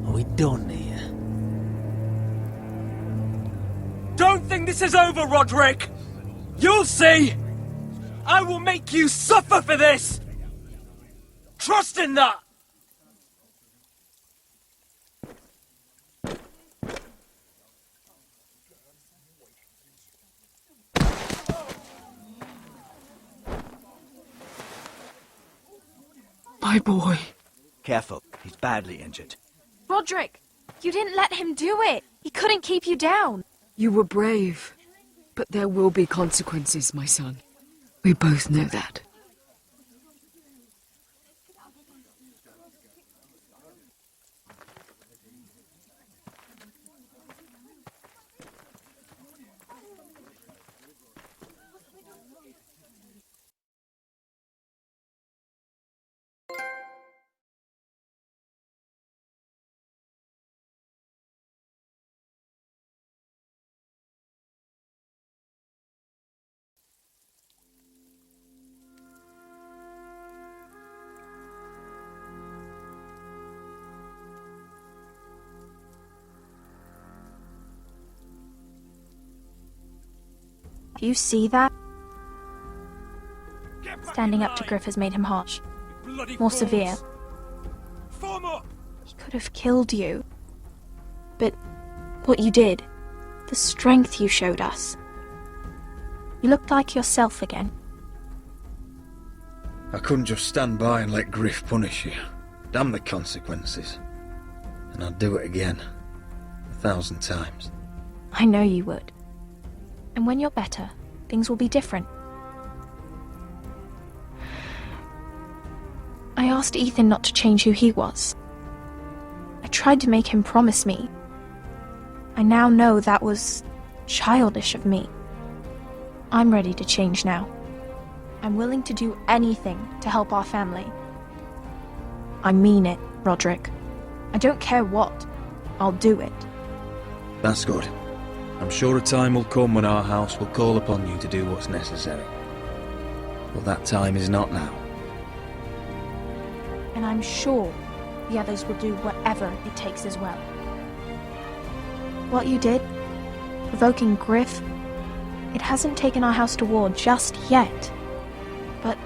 Are we done here? Don't think this is over, Roderick! You'll see! I will make you suffer for this! Trust in that! My boy. Careful, he's badly injured. Roderick, you didn't let him do it. He couldn't keep you down. You were brave, but there will be consequences, my son. We both know that. Do you see that? Standing up to Griff has made him harsh. More severe. He could have killed you. But what you did, the strength you showed us. You looked like yourself again. I couldn't just stand by and let Griff punish you. Damn the consequences. And I'd do it again. 1,000 times. I know you would. And when you're better, things will be different. I asked Ethan not to change who he was. I tried to make him promise me. I now know that was childish of me. I'm ready to change now. I'm willing to do anything to help our family. I mean it, Roderick. I don't care what. I'll do it. That's good. I'm sure a time will come when our house will call upon you to do what's necessary. But that time is not now. And I'm sure the others will do whatever it takes as well. What you did, provoking Griff, it hasn't taken our house to war just yet. But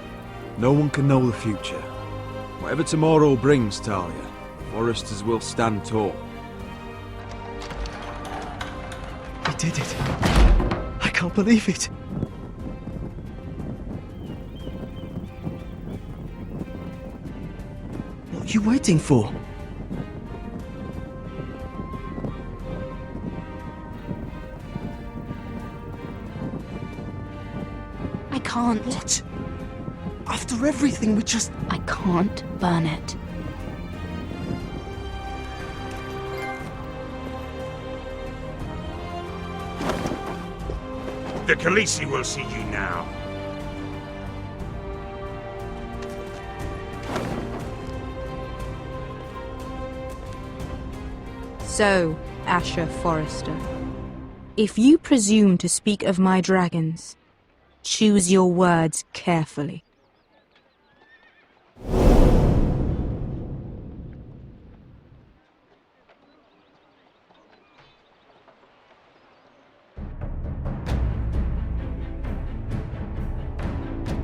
no one can know the future. Whatever tomorrow brings, Talia, the Foresters will stand tall. We did it. I can't believe it. What are you waiting for? I can't. What? After everything we just... I can't burn it. The Khaleesi will see you now. So, Asher Forrester, if you presume to speak of my dragons, choose your words carefully.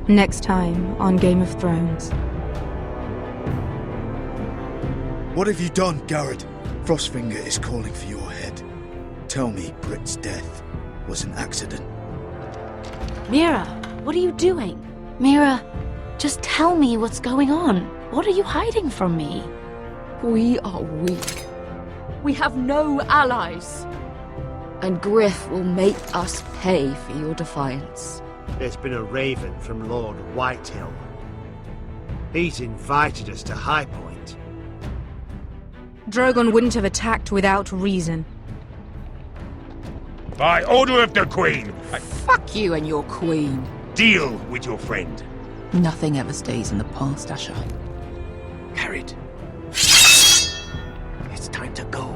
Next time on Game of Thrones. What have you done, Garrett? Frostfinger is calling for your head. Tell me Britt's death was an accident. Mira, what are you doing? Mira, just tell me what's going on. What are you hiding from me? We are weak. We have no allies. And Griff will make us pay for your defiance. There's been a raven from Lord Whitehill. He's invited us to High Point. Drogon wouldn't have attacked without reason. By order of the Queen, Fuck you and your queen. deal with your friend. Nothing ever stays in the past, Asher. Carried. It's time to go.